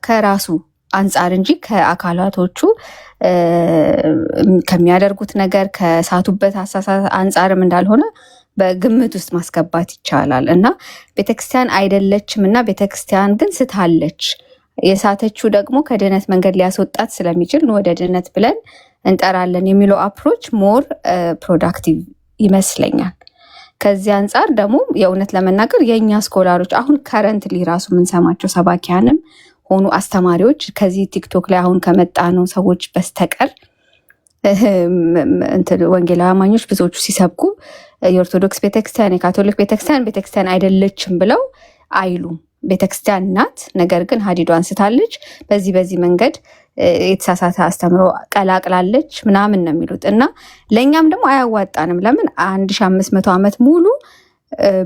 ከራሱ አንጻር እንጂ ከአካላቶቹ ከሚያደርጉት ነገር ከሳቱበት አሳሳት አንጻርም እንዳልሆነ በግምት ውስጥ ማስገባት ይቻላል። እና ቤተክርስቲያን አይደለችም እና ቤተክርስቲያን ግን ስታለች የሳተችው ደግሞ ከድህነት መንገድ ሊያስወጣት ስለሚችል ወደ ድህነት ብለን እንጠራለን የሚለው አፕሮች ሞር ፕሮዳክቲቭ ይመስለኛል። ከዚህ አንጻር ደግሞ የእውነት ለመናገር የእኛ ስኮላሮች አሁን ከረንትሊ ራሱ የምንሰማቸው ሰባኪያንም ሆኑ አስተማሪዎች ከዚህ ቲክቶክ ላይ አሁን ከመጣ ነው ሰዎች በስተቀር ወንጌላዊ አማኞች ብዙዎቹ ሲሰብኩ የኦርቶዶክስ ቤተክርስቲያን የካቶሊክ ቤተክርስቲያን አይደለችም ብለው አይሉም። ቤተክርስቲያን ናት፣ ነገር ግን ሀዲዷ አንስታለች፣ በዚህ መንገድ የተሳሳተ አስተምሮ ቀላቅላለች ምናምን ነው የሚሉት። እና ለእኛም ደግሞ አያዋጣንም። ለምን 1500 ዓመት ሙሉ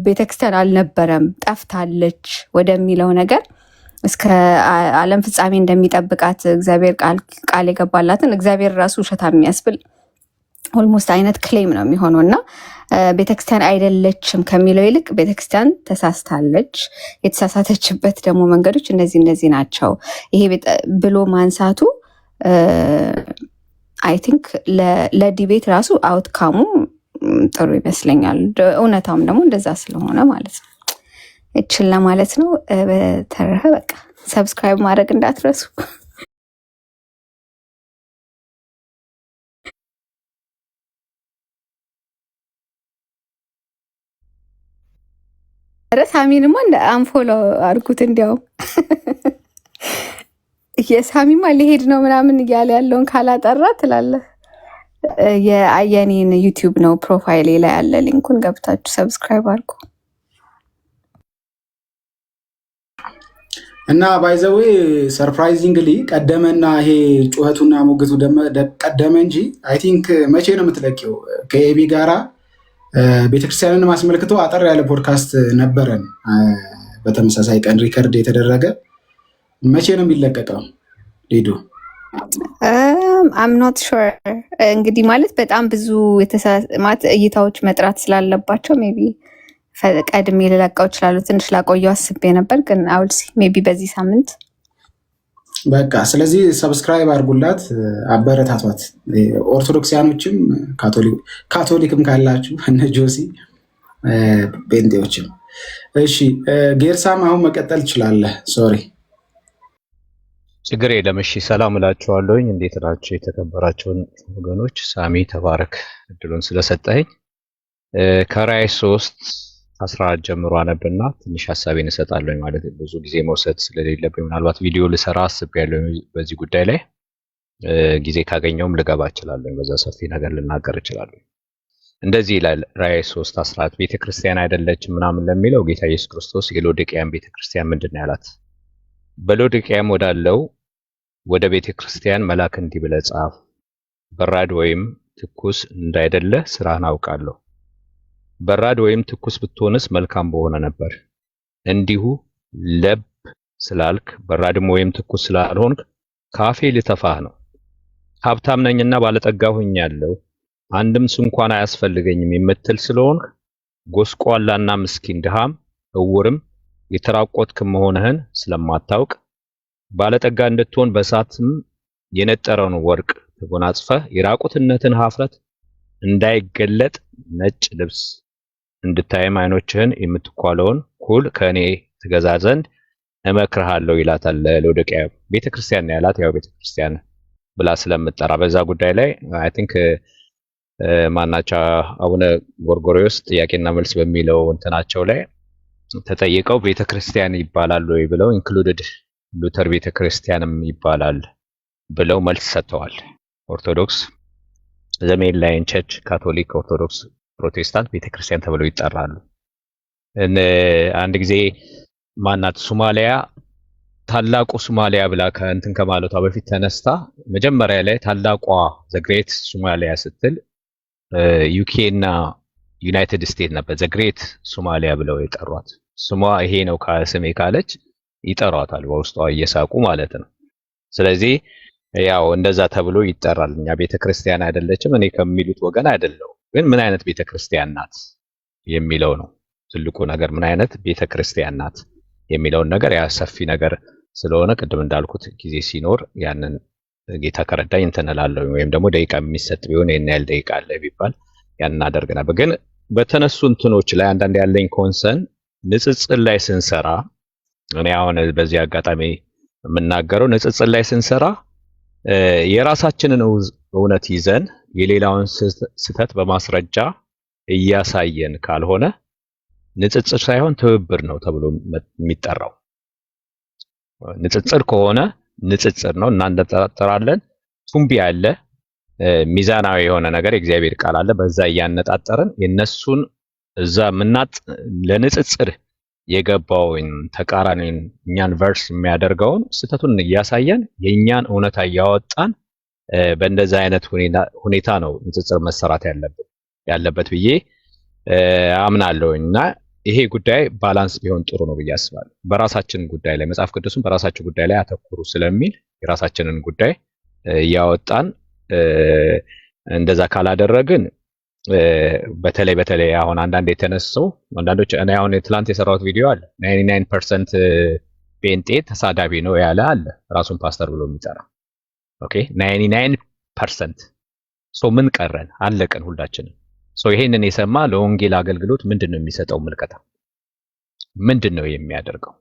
ቤተክርስቲያን አልነበረም ጠፍታለች ወደሚለው ነገር እስከ ዓለም ፍጻሜ እንደሚጠብቃት እግዚአብሔር ቃል የገባላትን እግዚአብሔር ራሱ ውሸታ የሚያስብል ኦልሞስት አይነት ክሌም ነው የሚሆነው። እና ቤተክርስቲያን አይደለችም ከሚለው ይልቅ ቤተክርስቲያን ተሳስታለች፣ የተሳሳተችበት ደግሞ መንገዶች እነዚህ ናቸው ይሄ ብሎ ማንሳቱ አይ ቲንክ ለዲቤት ራሱ አውትካሙ ጥሩ ይመስለኛል። እውነታውም ደግሞ እንደዛ ስለሆነ ማለት ነው። እችል ለማለት ነው። በተረፈ በቃ ሰብስክራይብ ማድረግ እንዳትረሱ። ሳሚንማ አንፎሎ አድርጉት። እንዲያውም የሳሚማ ሊሄድ ነው ምናምን እያለ ያለውን ካላጠራ ትላለህ። የአየኔን ዩቲዩብ ነው ፕሮፋይሌ ላይ ያለ ሊንኩን ገብታችሁ ሰብስክራይብ አድርጉ። እና ባይዘዌ ሰርፕራይዚንግሊ ቀደመና ይሄ ጩኸቱና ሞገቱ ቀደመ እንጂ አይ ቲንክ መቼ ነው የምትለቂው? ከኤቢ ጋራ ቤተክርስቲያንን አስመልክቶ አጠር ያለ ፖድካስት ነበረን በተመሳሳይ ቀን ሪከርድ የተደረገ። መቼ ነው የሚለቀቀው? ሊዱ አም ኖት ሹር። እንግዲህ ማለት በጣም ብዙ እይታዎች መጥራት ስላለባቸው ሜይ ቢ ቀድሜ ልለቀው ይችላሉ። ትንሽ ላቆየው አስቤ ነበር፣ ግን አውልሲ ሜይ ቢ በዚህ ሳምንት በቃ። ስለዚህ ሰብስክራይብ አድርጉላት፣ አበረታቷት። ኦርቶዶክሲያኖችም ካቶሊክም ካላችሁ እነ ጆሲ ጴንጤዎችም። እሺ ጌርሳም አሁን መቀጠል ትችላለህ። ሶሪ ችግር የለም። እሺ ሰላም እላችኋለሁኝ። እንዴት ናቸው የተከበራቸውን ወገኖች? ሳሚ ተባረክ እድሉን ስለሰጠኝ። ከራዕይ 3:14 ጀምሮ አነብና ትንሽ ሀሳቤን እሰጣለሁ። ማለት ብዙ ጊዜ መውሰድ ስለሌለብኝ ምናልባት ቪዲዮ ልሰራ አስቤያለሁ በዚህ ጉዳይ ላይ። ጊዜ ካገኘውም ልገባ እችላለሁ፣ በዛ ሰፊ ነገር ልናገር እችላለሁ። እንደዚህ ይላል ራዕይ 3:14 ቤተክርስቲያን አይደለችም ምናምን ለሚለው ጌታ ኢየሱስ ክርስቶስ የሎዶቅያን ቤተክርስቲያን ምንድን ነው ያላት? በሎዶቅያም ወዳለው ወደ ቤተክርስቲያን መልአክ እንዲህ ብለህ ጻፍ፣ በራድ ወይም ትኩስ እንዳይደለ ስራህን አውቃለሁ። በራድ ወይም ትኩስ ብትሆንስ መልካም በሆነ ነበር። እንዲሁ ለብ ስላልክ በራድም ወይም ትኩስ ስላልሆንክ ካፌ ልተፋህ ነው። ሀብታም ነኝና ባለጠጋ ሆኛለሁ አንድም እንኳን አያስፈልገኝም የምትል ስለሆንክ ጎስቋላና ምስኪን ድሃም እውርም የተራቆትክ መሆንህን ስለማታውቅ ባለጠጋ እንድትሆን በእሳትም የነጠረውን ወርቅ ተጎናጽፈህ የራቁትነትን ሀፍረት እንዳይገለጥ ነጭ ልብስ እንድታይም ዓይኖችህን የምትኳለውን ኩል ከእኔ ትገዛ ዘንድ እመክርሃለሁ ይላታል ለሎዶቅያ ቤተክርስቲያን ነው ያላት። ያው ቤተክርስቲያን ብላ ስለምትጠራ በዛ ጉዳይ ላይ አይ ቲንክ ማናቸው አቡነ ጎርጎርዮስ ጥያቄና መልስ በሚለው እንትናቸው ላይ ተጠይቀው ቤተክርስቲያን ይባላል ወይ ብለው ኢንክሉድድ ሉተር ቤተክርስቲያንም ይባላል ብለው መልስ ሰጥተዋል። ኦርቶዶክስ ዘሜን ላይን ቸርች፣ ካቶሊክ፣ ኦርቶዶክስ፣ ፕሮቴስታንት ቤተክርስቲያን ተብለው ይጠራሉ። አንድ ጊዜ ማናት ሶማሊያ ታላቁ ሶማሊያ ብላ ከእንትን ከማለቷ በፊት ተነስታ መጀመሪያ ላይ ታላቋ ዘግሬት ሶማሊያ ስትል ዩኬ እና ዩናይትድ ስቴትስ ነበር ዘግሬት ሶማሊያ ብለው የጠሯት። ስሟ ይሄ ነው ከስሜ ካለች ይጠሯታል በውስጧ እየሳቁ ማለት ነው። ስለዚህ ያው እንደዛ ተብሎ ይጠራል። እኛ ቤተክርስቲያን አይደለችም እኔ ከሚሉት ወገን አይደለም። ግን ምን አይነት ቤተክርስቲያን ናት የሚለው ነው ትልቁ ነገር። ምን አይነት ቤተክርስቲያን ናት የሚለውን ነገር ያ ሰፊ ነገር ስለሆነ ቅድም እንዳልኩት ጊዜ ሲኖር ያንን ጌታ ከረዳኝ እንተናላለሁ ወይም ደግሞ ደቂቃ የሚሰጥ ቢሆን የናል ደቂቃ አለ ቢባል ያን እናደርግ ነበር። ግን በተነሱ እንትኖች ላይ አንዳንድ ያለኝ ኮንሰርን ንጽጽር ላይ ስንሰራ እኔ አሁን በዚህ አጋጣሚ የምናገረው ንጽጽር ላይ ስንሰራ የራሳችንን እውነት ይዘን የሌላውን ስህተት በማስረጃ እያሳየን ካልሆነ ንጽጽር ሳይሆን ትብብር ነው ተብሎ የሚጠራው። ንጽጽር ከሆነ ንጽጽር ነው እናነጣጥራለን። ቱምቢ አለ ሚዛናዊ የሆነ ነገር የእግዚአብሔር ቃል አለ በዛ እያነጣጠርን የነሱን እዛ ለንጽጽር የገባውን ተቃራኒን እኛን ቨርስ የሚያደርገውን ስህተቱን እያሳየን የኛን እውነታ እያወጣን በእንደዛ አይነት ሁኔታ ነው ንጽጽር መሰራት ያለበት ብዬ አምናለሁና ይሄ ጉዳይ ባላንስ ቢሆን ጥሩ ነው ብዬ አስባለሁ። በራሳችን ጉዳይ ላይ መጽሐፍ ቅዱስን በራሳችን ጉዳይ ላይ አተኩሩ ስለሚል የራሳችንን ጉዳይ እያወጣን እንደዛ ካላደረግን በተለይ አሁን አንዳንድ የተነሳው አንዳንዶች እኔ አሁን ትላንት የሰራሁት ቪዲዮ አለ 99% ጴንጤ ተሳዳቢ ነው ያለ አለ ራሱን ፓስተር ብሎ የሚጠራ ኦኬ 99% ሶ ምን ቀረን አለቀን ሁላችንም። ሶ ይሄንን የሰማ ለወንጌል አገልግሎት ምንድነው የሚሰጠው ምልከታ ምንድነው የሚያደርገው?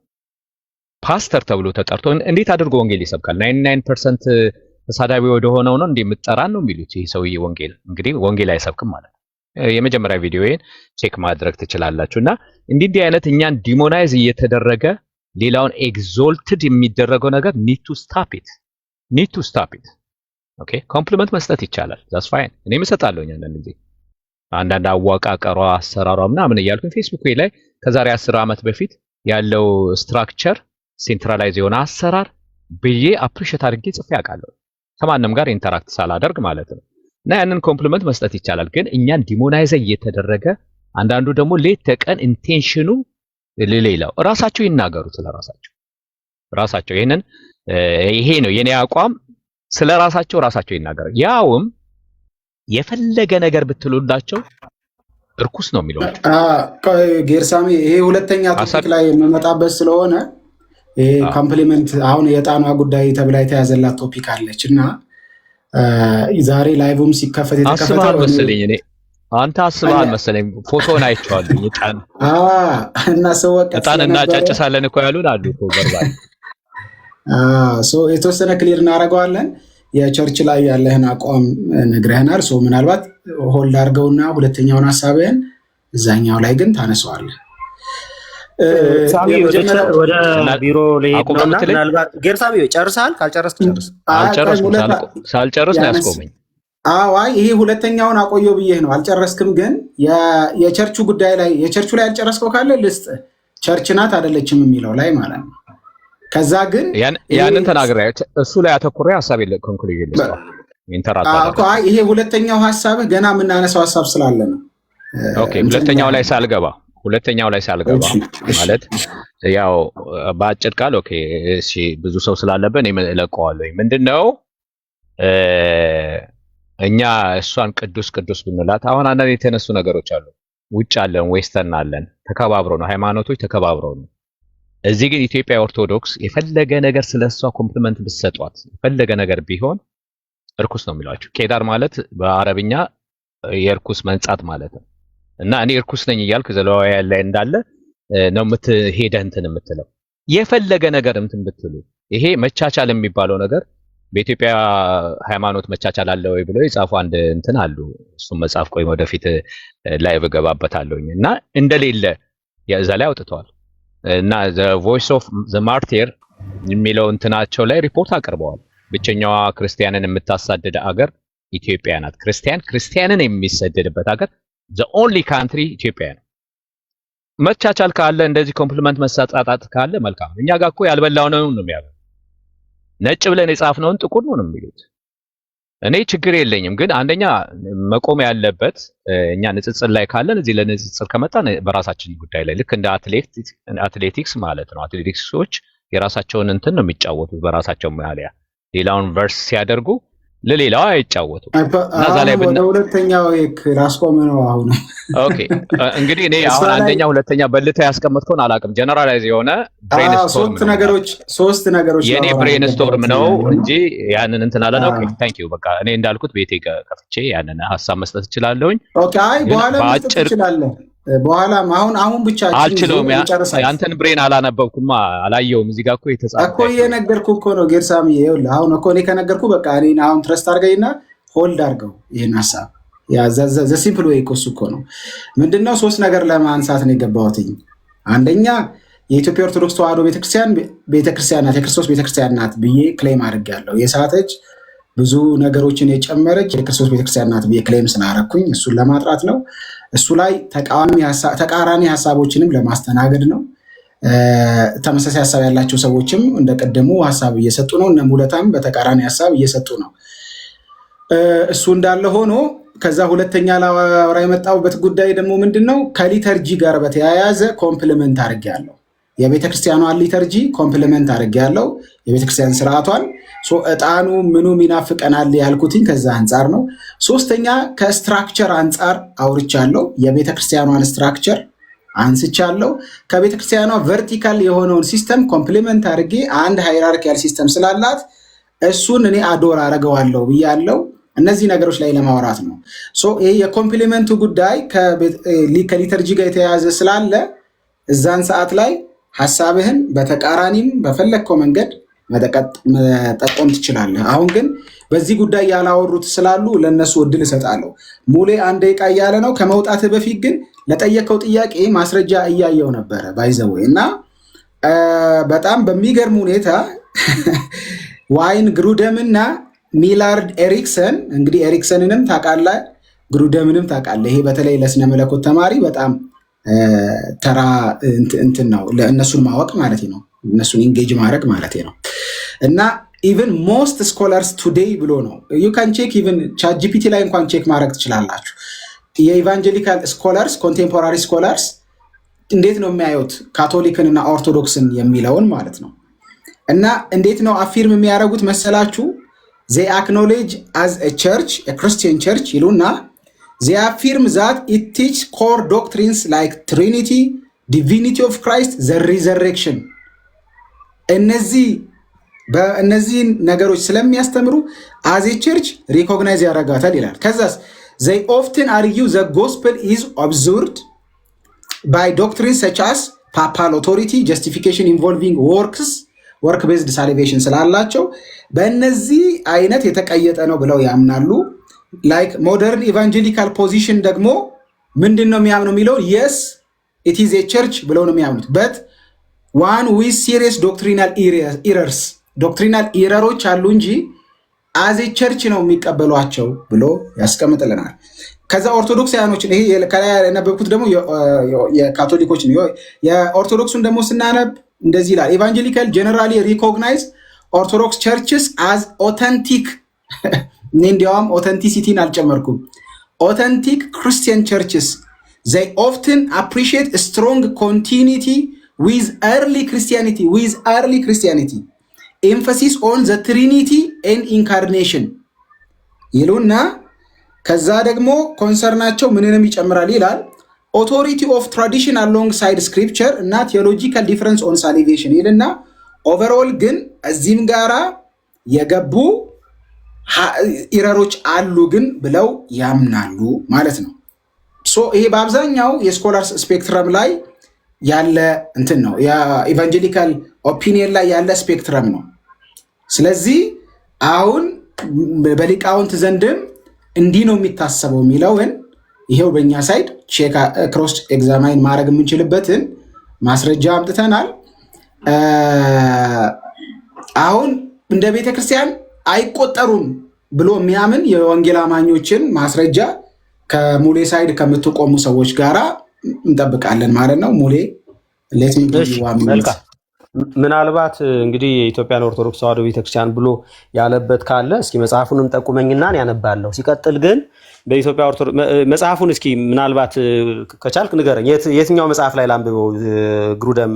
ፓስተር ተብሎ ተጠርቶ እንዴት አድርጎ ወንጌል ይሰብካል? 99% ተሳዳቢ ወደ ሆነው ነው እንደምትጠራን ነው የሚሉት። ይሄ ሰውዬ ወንጌል እንግዲህ ወንጌል አይሰብክም ማለት ነው። የመጀመሪያ ቪዲዮዬን ቼክ ማድረግ ትችላላችሁና እንዲህ አይነት እኛን ዲሞናይዝ እየተደረገ ሌላውን ኤግዞልትድ የሚደረገው ነገር need to stop it ኦኬ ኮምፕሊመንት መስጠት ይቻላል that's fine እኔም እሰጣለሁ አንዳንድ አዋቃቀሯ አሰራሯ ምናምን እያልኩኝ ፌስቡክ ላይ ከዛሬ 10 ዓመት በፊት ያለው ስትራክቸር ሴንትራላይዝ የሆነ አሰራር ብዬ አፕሪሺየት አድርጌ ጽፌ አውቃለሁ ከማንም ጋር ኢንተራክት ሳላደርግ ማለት ነው። እና ያንን ኮምፕሊመንት መስጠት ይቻላል። ግን እኛን ዲሞናይዝ እየተደረገ አንዳንዱ ደግሞ ሌት ተቀን ኢንቴንሽኑ ሌላው ራሳቸው ይናገሩ ራሳቸው ይሄ ነው የኔ አቋም ስለ ራሳቸው ይናገሩ ያውም የፈለገ ነገር ብትሉላቸው እርኩስ ነው የሚለው ጌርሳሚ ይሄ ሁለተኛ ቶፒክ ላይ የምመጣበት ስለሆነ ይሄ ኮምፕሊመንት አሁን የጣኗ ጉዳይ ተብላ የተያዘላት ቶፒክ አለች እና ዛሬ ላይቭም ሲከፈት የተከፈተው መሰለኝ እኔ አንተ አስበሃል መሰለኝ ፎቶውን አይቼዋለሁ የጣን እና ሰው እጣን እናጫጭሳለን እኮ ያሉን አሉ እኮ በርባል የተወሰነ ክሊር እናደርገዋለን። የቸርች ላይ ያለህን አቋም ነግረህናል። ምናልባት ሆልድ አድርገውና ሁለተኛውን ሀሳብህን እዛኛው ላይ ግን ታነሳዋለህ። ወደ ቢሮ ልሄድና ምናልባት ጌርሳሚ ጨርሰሃል? ካልጨረስክ ጨርስ። ሳልጨርስ ነው ያስቆመኝ። አይ ይሄ ሁለተኛውን አቆየው ብዬህ ነው። አልጨረስክም። ግን የቸርቹ ጉዳይ ላይ የቸርቹ ላይ ያልጨረስከው ካለ ልስጥ። ቸርች ናት አይደለችም የሚለው ላይ ማለት ነው። ከዛ ግን ያንን ተናግሬ እሱ ላይ አተኩሬ ሐሳብ ኮንክሉዥን ልስጥ። ይሄ ሁለተኛው ሐሳብህ ገና የምናነሳው ሐሳብ ስላለ ነው። ኦኬ ሁለተኛው ላይ ሳልገባ ማለት ያው በአጭር ቃል ኦኬ እሺ ብዙ ሰው ስላለበት እኔ እለቀዋለሁ። ምንድነው እኛ እሷን ቅዱስ ቅዱስ ብንላት አሁን አንዳንድ የተነሱ ነገሮች አሉ። ውጭ አለን ዌስተርን አለን ተከባብረው ነው ሃይማኖቶች ተከባብረው ነው። እዚህ ግን ኢትዮጵያ ኦርቶዶክስ የፈለገ ነገር ስለሷ ኮምፕሊመንት ብትሰጧት የፈለገ ነገር ቢሆን እርኩስ ነው የሚሏቸው። ቄዳር ማለት በአረብኛ የእርኩስ መንጻት ማለት ነው። እና እኔ እርኩስ ነኝ እያልክ ዘሌዋውያን ላይ እንዳለ ነው የምትሄደህ እንትን የምትለው የፈለገ ነገር እንትን ብትሉ ይሄ መቻቻል የሚባለው ነገር በኢትዮጵያ ሃይማኖት መቻቻል አለ ወይ ብለው የጻፉ አንድ እንትን አሉ። እሱም መጽሐፍ ቆይ ወደፊት ላይ በገባበታለሁኝ እና እንደሌለ ያዛ ላይ አውጥተዋል። እና the voice of the martyr የሚለው እንትናቸው ላይ ሪፖርት አቅርበዋል። ብቸኛዋ ክርስቲያንን የምታሳድድ አገር ኢትዮጵያ ናት። ክርስቲያንን የሚሰደድበት አገር the only country ኢትዮጵያ ነው። መቻቻል ካለ እንደዚህ ኮምፕሊመንት መሳጣጣት ካለ መልካም። እኛ ጋር እኮ ያልበላው ነው የሚያበላው። ነጭ ብለን የጻፍነውን ጥቁር ነው የሚሉት። እኔ ችግር የለኝም፣ ግን አንደኛ መቆም ያለበት እኛ ንጽጽር ላይ ካለን እዚህ ለንጽጽር ከመጣን በራሳችን ጉዳይ ላይ ልክ እንደ አትሌቲክስ ማለት ነው። አትሌቲክሶች የራሳቸውን እንትን ነው የሚጫወቱት በራሳቸው ማሊያ። ሌላውን ቨርስ ሲያደርጉ ለሌላው አይጫወቱም። እና ዛሬ ወደ ሁለተኛው ራስቆም ነው አሁን። ኦኬ እንግዲህ እኔ አሁን አንደኛ ሁለተኛ በልተ ያስቀመጥኩን አላውቅም። ጀነራላይዝ የሆነ ብሬንስቶርም ሶስት ነገሮች የኔ ብሬንስቶርም ነው እንጂ ያንን እንትን አላለ። ኦኬ ታንክ ዩ። በቃ እኔ እንዳልኩት ቤቴ ከፍቼ ያንን ሐሳብ መስጠት እችላለሁኝ። ኦኬ አይ በኋላ መስጠት እችላለሁ። በኋላ አሁን ብቻ አልችለውም። ያንተን ብሬን አላነበብኩም አላየውም። እዚህ ጋር እኮ የተጻፈ እኮ የነገርኩህ እኮ ነው ጌርሳሚ። ይኸውልህ አሁን እኮ እኔ ከነገርኩህ በቃ እኔ አሁን ትረስት አድርገኝና ሆልድ አድርገው ይሄን ሐሳብ ያ ዘ ሲምፕል ዌይ እኮ ነው። ምንድነው ሶስት ነገር ለማንሳት ነው የገባሁትኝ። አንደኛ የኢትዮጵያ ኦርቶዶክስ ተዋሕዶ ቤተክርስቲያን ናት፣ የክርስቶስ ቤተክርስቲያን ናት ብዬ ክሌም አድርጌያለሁ። የሳተች ብዙ ነገሮችን የጨመረች የክርስቶስ ቤተክርስቲያን ናት ብዬ ክሌም ስላደረኩኝ እሱን ለማጥራት ነው። እሱ ላይ ተቃራኒ ሀሳቦችንም ለማስተናገድ ነው። ተመሳሳይ ሀሳብ ያላቸው ሰዎችም እንደቀደሙ ሀሳብ እየሰጡ ነው። እነ ሙለታም በተቃራኒ ሀሳብ እየሰጡ ነው። እሱ እንዳለ ሆኖ ከዛ ሁለተኛ ላወራ የመጣሁበት ጉዳይ ደግሞ ምንድነው ከሊተርጂ ጋር በተያያዘ ኮምፕሊመንት አድርጌያለሁ። የቤተክርስቲያኗን ሊተርጂ ኮምፕሊመንት አድርጌያለሁ። የቤተክርስቲያን ስርዓቷን እጣኑ ምኑ ይናፍቀናል ያልኩትኝ ከዛ አንጻር ነው። ሶስተኛ ከስትራክቸር አንጻር አውርቻለሁ። የቤተክርስቲያኗን ስትራክቸር አንስቻለሁ። ከቤተክርስቲያኗ ቨርቲካል የሆነውን ሲስተም ኮምፕሊመንት አድርጌ አንድ ሃይራርኪያል ሲስተም ስላላት እሱን እኔ አዶር አደርገዋለሁ ብያለሁ። እነዚህ ነገሮች ላይ ለማውራት ነው። ይሄ የኮምፕሊመንቱ ጉዳይ ከሊተርጂ ጋር የተያያዘ ስላለ እዛን ሰዓት ላይ ሀሳብህን በተቃራኒም በፈለግከው መንገድ መጠቆም ትችላለህ። አሁን ግን በዚህ ጉዳይ ያላወሩት ስላሉ ለነሱ እድል እሰጣለሁ። ሙሌ አንድ ደቂቃ እያለ ነው። ከመውጣትህ በፊት ግን ለጠየቀው ጥያቄ ማስረጃ እያየው ነበረ ባይዘው እና በጣም በሚገርም ሁኔታ ዋይን ግሩደም እና ሚላርድ ኤሪክሰን እንግዲህ ኤሪክሰንንም ታውቃለህ፣ ግሩደምንም ታውቃለህ። ይሄ በተለይ ለስነ መለኮት ተማሪ በጣም ተራ እንትን ነው፣ ለእነሱን ማወቅ ማለት ነው፣ እነሱን ኢንጌጅ ማድረግ ማለት ነው። እና ኢቨን ሞስት ስኮላርስ ቱዴይ ብሎ ነው ዩ ካን ቼክ ኢቨን ቻት ጂፒቲ ላይ እንኳን ቼክ ማድረግ ትችላላችሁ። የኢቫንጀሊካል ስኮላርስ ኮንቴምፖራሪ ስኮላርስ እንዴት ነው የሚያዩት ካቶሊክን እና ኦርቶዶክስን የሚለውን ማለት ነው። እና እንዴት ነው አፊርም የሚያደርጉት መሰላችሁ? they acknowledge as a church a Christian church ይሉና they affirm that it teach core doctrines like Trinity, divinity of Christ, the resurrection እነዚህ ነገሮች ስለሚያስተምሩ as a church recognize ያደርጋታል ይላል። ከዛስ they often argue the gospel is absurd by doctrines such as papal authority, justification involving work based salvation ስላላቸው በእነዚህ አይነት የተቀየጠ ነው ብለው ያምናሉ። like modern evangelical position ደግሞ ምንድነው የሚያምነው የሚለው yes it is a church ብለው ነው የሚያምኑት but one with serious doctrinal errors ዶክትሪናል ኢረሮች አሉ እንጂ as a church ነው የሚቀበሏቸው ብሎ ያስቀምጥልናል። ከዛ ኦርቶዶክሳውያኖችን ይሄ ከላይ ያነበብኩት ደግሞ የካቶሊኮችን የኦርቶዶክሱን ደግሞ ስናነብ እንደዚህ ይላል evangelical generally recognize orthodox churches as authentic እንዲያውም ኦተንቲሲቲን አልጨመርኩም authentic Christian churches they often appreciate a strong continuity with early Christianity emphasis on the Trinity and incarnation ይሉና ከዛ ደግሞ ኮንሰርናቸው ምንንም ይጨምራል ይላል authority of tradition alongside scripture እና theological difference on salvation ይልና overall ግን እዚህም ጋራ የገቡ ኢረሮች አሉ ግን ብለው ያምናሉ ማለት ነው። ሶ ይሄ በአብዛኛው የስኮላርስ ስፔክትረም ላይ ያለ እንትን ነው የኢቫንጀሊካል ኦፒኒየን ላይ ያለ ስፔክትረም ነው። ስለዚህ አሁን በሊቃውንት ዘንድም እንዲህ ነው የሚታሰበው የሚለውን ይሄው በእኛ ሳይድ ቼክ ክሮስ ኤግዛማይን ማድረግ የምንችልበትን ማስረጃ አምጥተናል። አሁን እንደ ቤተክርስቲያን አይቆጠሩም ብሎ የሚያምን የወንጌል አማኞችን ማስረጃ ከሙሌ ሳይድ ከምትቆሙ ሰዎች ጋራ እንጠብቃለን ማለት ነው። ሙሌ ምናልባት እንግዲህ የኢትዮጵያን ኦርቶዶክስ ተዋሕዶ ቤተክርስቲያን ብሎ ያለበት ካለ እስኪ መጽሐፉንም ጠቁመኝና ያነባለሁ። ሲቀጥል ግን በኢትዮጵያ ኦርቶዶክስ መጽሐፉን እስኪ ምናልባት ከቻልክ ንገረኝ። የትኛው መጽሐፍ ላይ ላንብበው? ግሩደም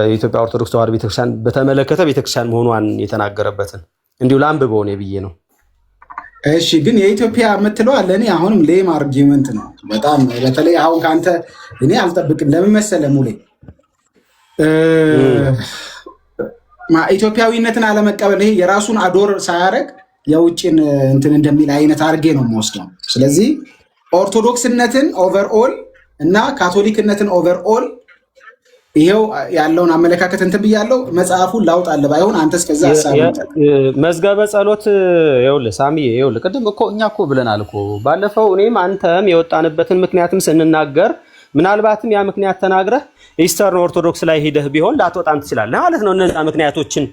የኢትዮጵያ ኦርቶዶክስ ተዋሕዶ ቤተክርስቲያን በተመለከተ ቤተክርስቲያን መሆኗን የተናገረበትን እንዲሁ ላንብበው ነው ብዬ ነው። እሺ ግን የኢትዮጵያ የምትለው አለ። እኔ አሁንም ሌም አርጊመንት ነው በጣም በተለይ አሁን ካንተ እኔ አልጠብቅም። ለምን መሰለህ ሙሌ ኢትዮጵያዊነትን አለመቀበል ይሄ የራሱን አዶር ሳያደርግ የውጭን እንትን እንደሚል አይነት አድርጌ ነው የምወስደው። ስለዚህ ኦርቶዶክስነትን ኦቨርኦል እና ካቶሊክነትን ኦቨርኦል ይሄው ያለውን አመለካከት እንትን ብያለሁ። መጽሐፉን ላውጣልህ ባይሆን አንተ እስከዛ ሐሳብ መዝገበ ጸሎት ይኸውልህ ሳሚዬ ይኸውልህ ቅድም እኮ እኛ እኮ ብለናል እኮ ባለፈው እኔም አንተም የወጣንበትን ምክንያትም ስንናገር ምናልባትም ያ ምክንያት ተናግረህ ኢስተርን ኦርቶዶክስ ላይ ሄደህ ቢሆን ላትወጣም ትችላለህ ማለት ነው። እነዛ ምክንያቶችን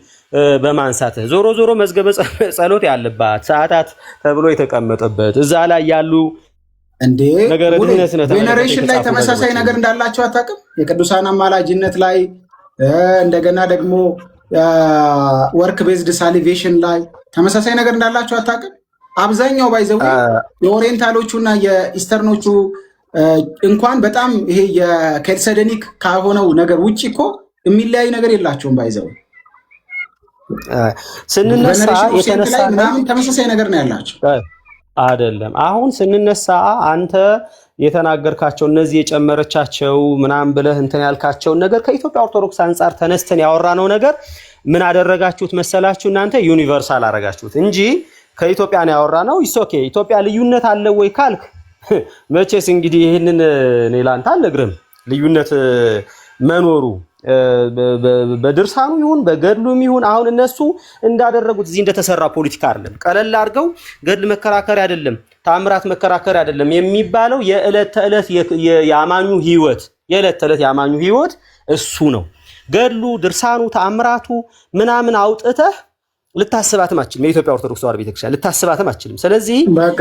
በማንሳትህ ዞሮ ዞሮ መዝገበ ጸሎት ያለባት ሰዓታት ተብሎ የተቀመጠበት እዛ ላይ ያሉ እንዴ ጄነሬሽን ላይ ተመሳሳይ ነገር እንዳላቸው አታውቅም? የቅዱሳን አማላጅነት ላይ እንደገና ደግሞ ወርክ ቤዝድ ሳሊቬሽን ላይ ተመሳሳይ ነገር እንዳላቸው አታውቅም? አብዛኛው ባይዘው የኦሪየንታሎቹና የኢስተርኖቹ እንኳን በጣም ይሄ የኬልሰደኒክ ከሆነው ነገር ውጪ እኮ የሚለያይ ነገር የላቸውም። ባይዘው ስንነሳ የተነሳ ምናምን ተመሳሳይ ነገር ነው ያላቸው አይደለም። አሁን ስንነሳ አንተ የተናገርካቸው እነዚህ የጨመረቻቸው ምናምን ብለህ እንትን ያልካቸው ነገር ከኢትዮጵያ ኦርቶዶክስ አንጻር ተነስተን ያወራነው ነገር ምን አደረጋችሁት መሰላችሁ? እናንተ ዩኒቨርሳል አደረጋችሁት እንጂ ከኢትዮጵያ ነው ያወራነው። ኦኬ ኢትዮጵያ ልዩነት አለ ወይ ካልክ መቼስ እንግዲህ ይሄንን እኔ ላንተ አልነግርም። ልዩነት መኖሩ በድርሳኑ ይሁን በገድሉም ይሁን አሁን እነሱ እንዳደረጉት እዚህ እንደተሰራ ፖለቲካ አይደለም። ቀለል አድርገው ገድል መከራከሪያ አይደለም፣ ታምራት መከራከሪያ አይደለም የሚባለው የዕለት ተዕለት የአማኙ ህይወት የዕለት ተዕለት የአማኙ ህይወት እሱ ነው። ገድሉ ድርሳኑ ታምራቱ ምናምን አውጥተህ ልታስባትም አትችልም። የኢትዮጵያ ኦርቶዶክስ ተዋሕዶ ቤተክርስቲያን ልታስባትም አትችልም። ስለዚህ በቃ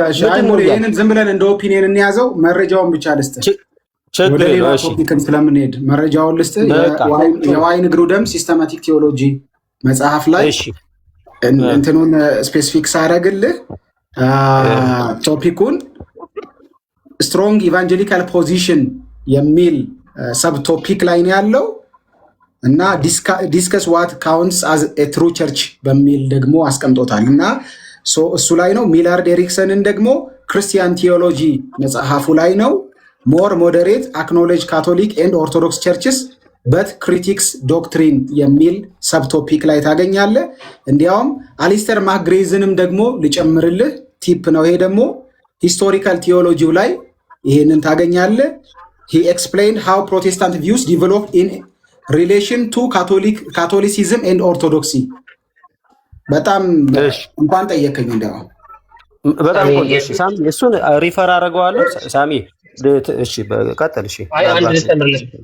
ይሄንን ዝም ብለን እንደ ኦፒኒየን እንያዘው። መረጃውን ብቻ ልስጥህ ወደ ሌላ ቶፒክም ስለምንሄድ መረጃውን ልስጥህ። የዋይን ግሩደም ሲስተማቲክ ቴዎሎጂ መጽሐፍ ላይ እንትኑን ስፔሲፊክ ሳደርግልህ ቶፒኩን ስትሮንግ ኢቫንጀሊካል ፖዚሽን የሚል ሰብ ቶፒክ ላይ ነው ያለው እና ዲስከስ ዋት ካውንትስ አዝ ኤ ትሩ ቸርች በሚል ደግሞ አስቀምጦታል እና እሱ ላይ ነው። ሚላርድ ኤሪክሰንን ደግሞ ክርስቲያን ቲዮሎጂ መጽሐፉ ላይ ነው። ሞር ሞዴሬት አክኖሌጅ ካቶሊክ ኤንድ ኦርቶዶክስ ቸርችስ በት ክሪቲክስ ዶክትሪን የሚል ሰብቶፒክ ላይ ታገኛለህ። እንዲያውም አሊስተር ማክግሬዝንም ደግሞ ልጨምርልህ ቲፕ ነው። ይሄ ደግሞ ሂስቶሪካል ቲዮሎጂው ላይ ይሄንን ታገኛለህ። ሂ ኤክስፕሌንድ ሃው ፕሮቴስታንት ቪውስ ዲቨሎፕድ ኢን ሪሌሽን ቱ ካቶሊሲዝም ኤንድ ኦርቶዶክሲ። በጣም እንኳን ጠየቀኝ። እንዲያውም በጣም ቆንጆ ሳሚ፣ እሱን ሪፈር አደርገዋለሁ ሳሚ። እሺ በቀጥል። እሺ አንድ ልጨምርልህ ነው።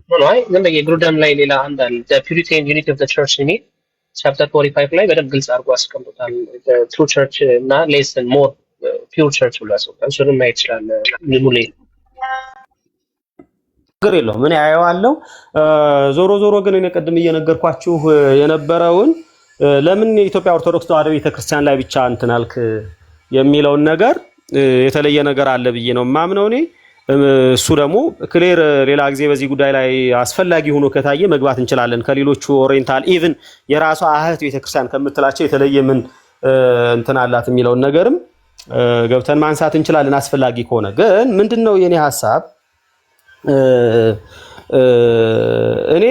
ዝም ብዬ ግሩደም ላይ ሌላ አንድ አለ the purity and unity of the church የሚል ቻፕተር 45 ላይ በደንብ ግልጽ አድርጎ አስቀምጦታል። true church እና less and more pure church ብሎ አስቀምጧል። እሱንም ማየት ይችላል። ሙሌ ችግር የለውም ምን ያየዋለው። ዞሮ ዞሮ ግን እኔ ቀድም እየነገርኳችሁ የነበረውን ለምን የኢትዮጵያ ኦርቶዶክስ ተዋሕዶ ቤተክርስቲያን ላይ ብቻ እንትን አልክ የሚለውን ነገር የተለየ ነገር አለ ብዬ ነው የማምነው እኔ። እሱ ደግሞ ክሊር ሌላ ጊዜ በዚህ ጉዳይ ላይ አስፈላጊ ሆኖ ከታየ መግባት እንችላለን። ከሌሎቹ ኦሪየንታል ኢቭን የራሷ አህት ቤተክርስቲያን ከምትላቸው የተለየ ምን እንትን አላት የሚለውን ነገርም ገብተን ማንሳት እንችላለን አስፈላጊ ከሆነ። ግን ምንድነው የኔ ሐሳብ እኔ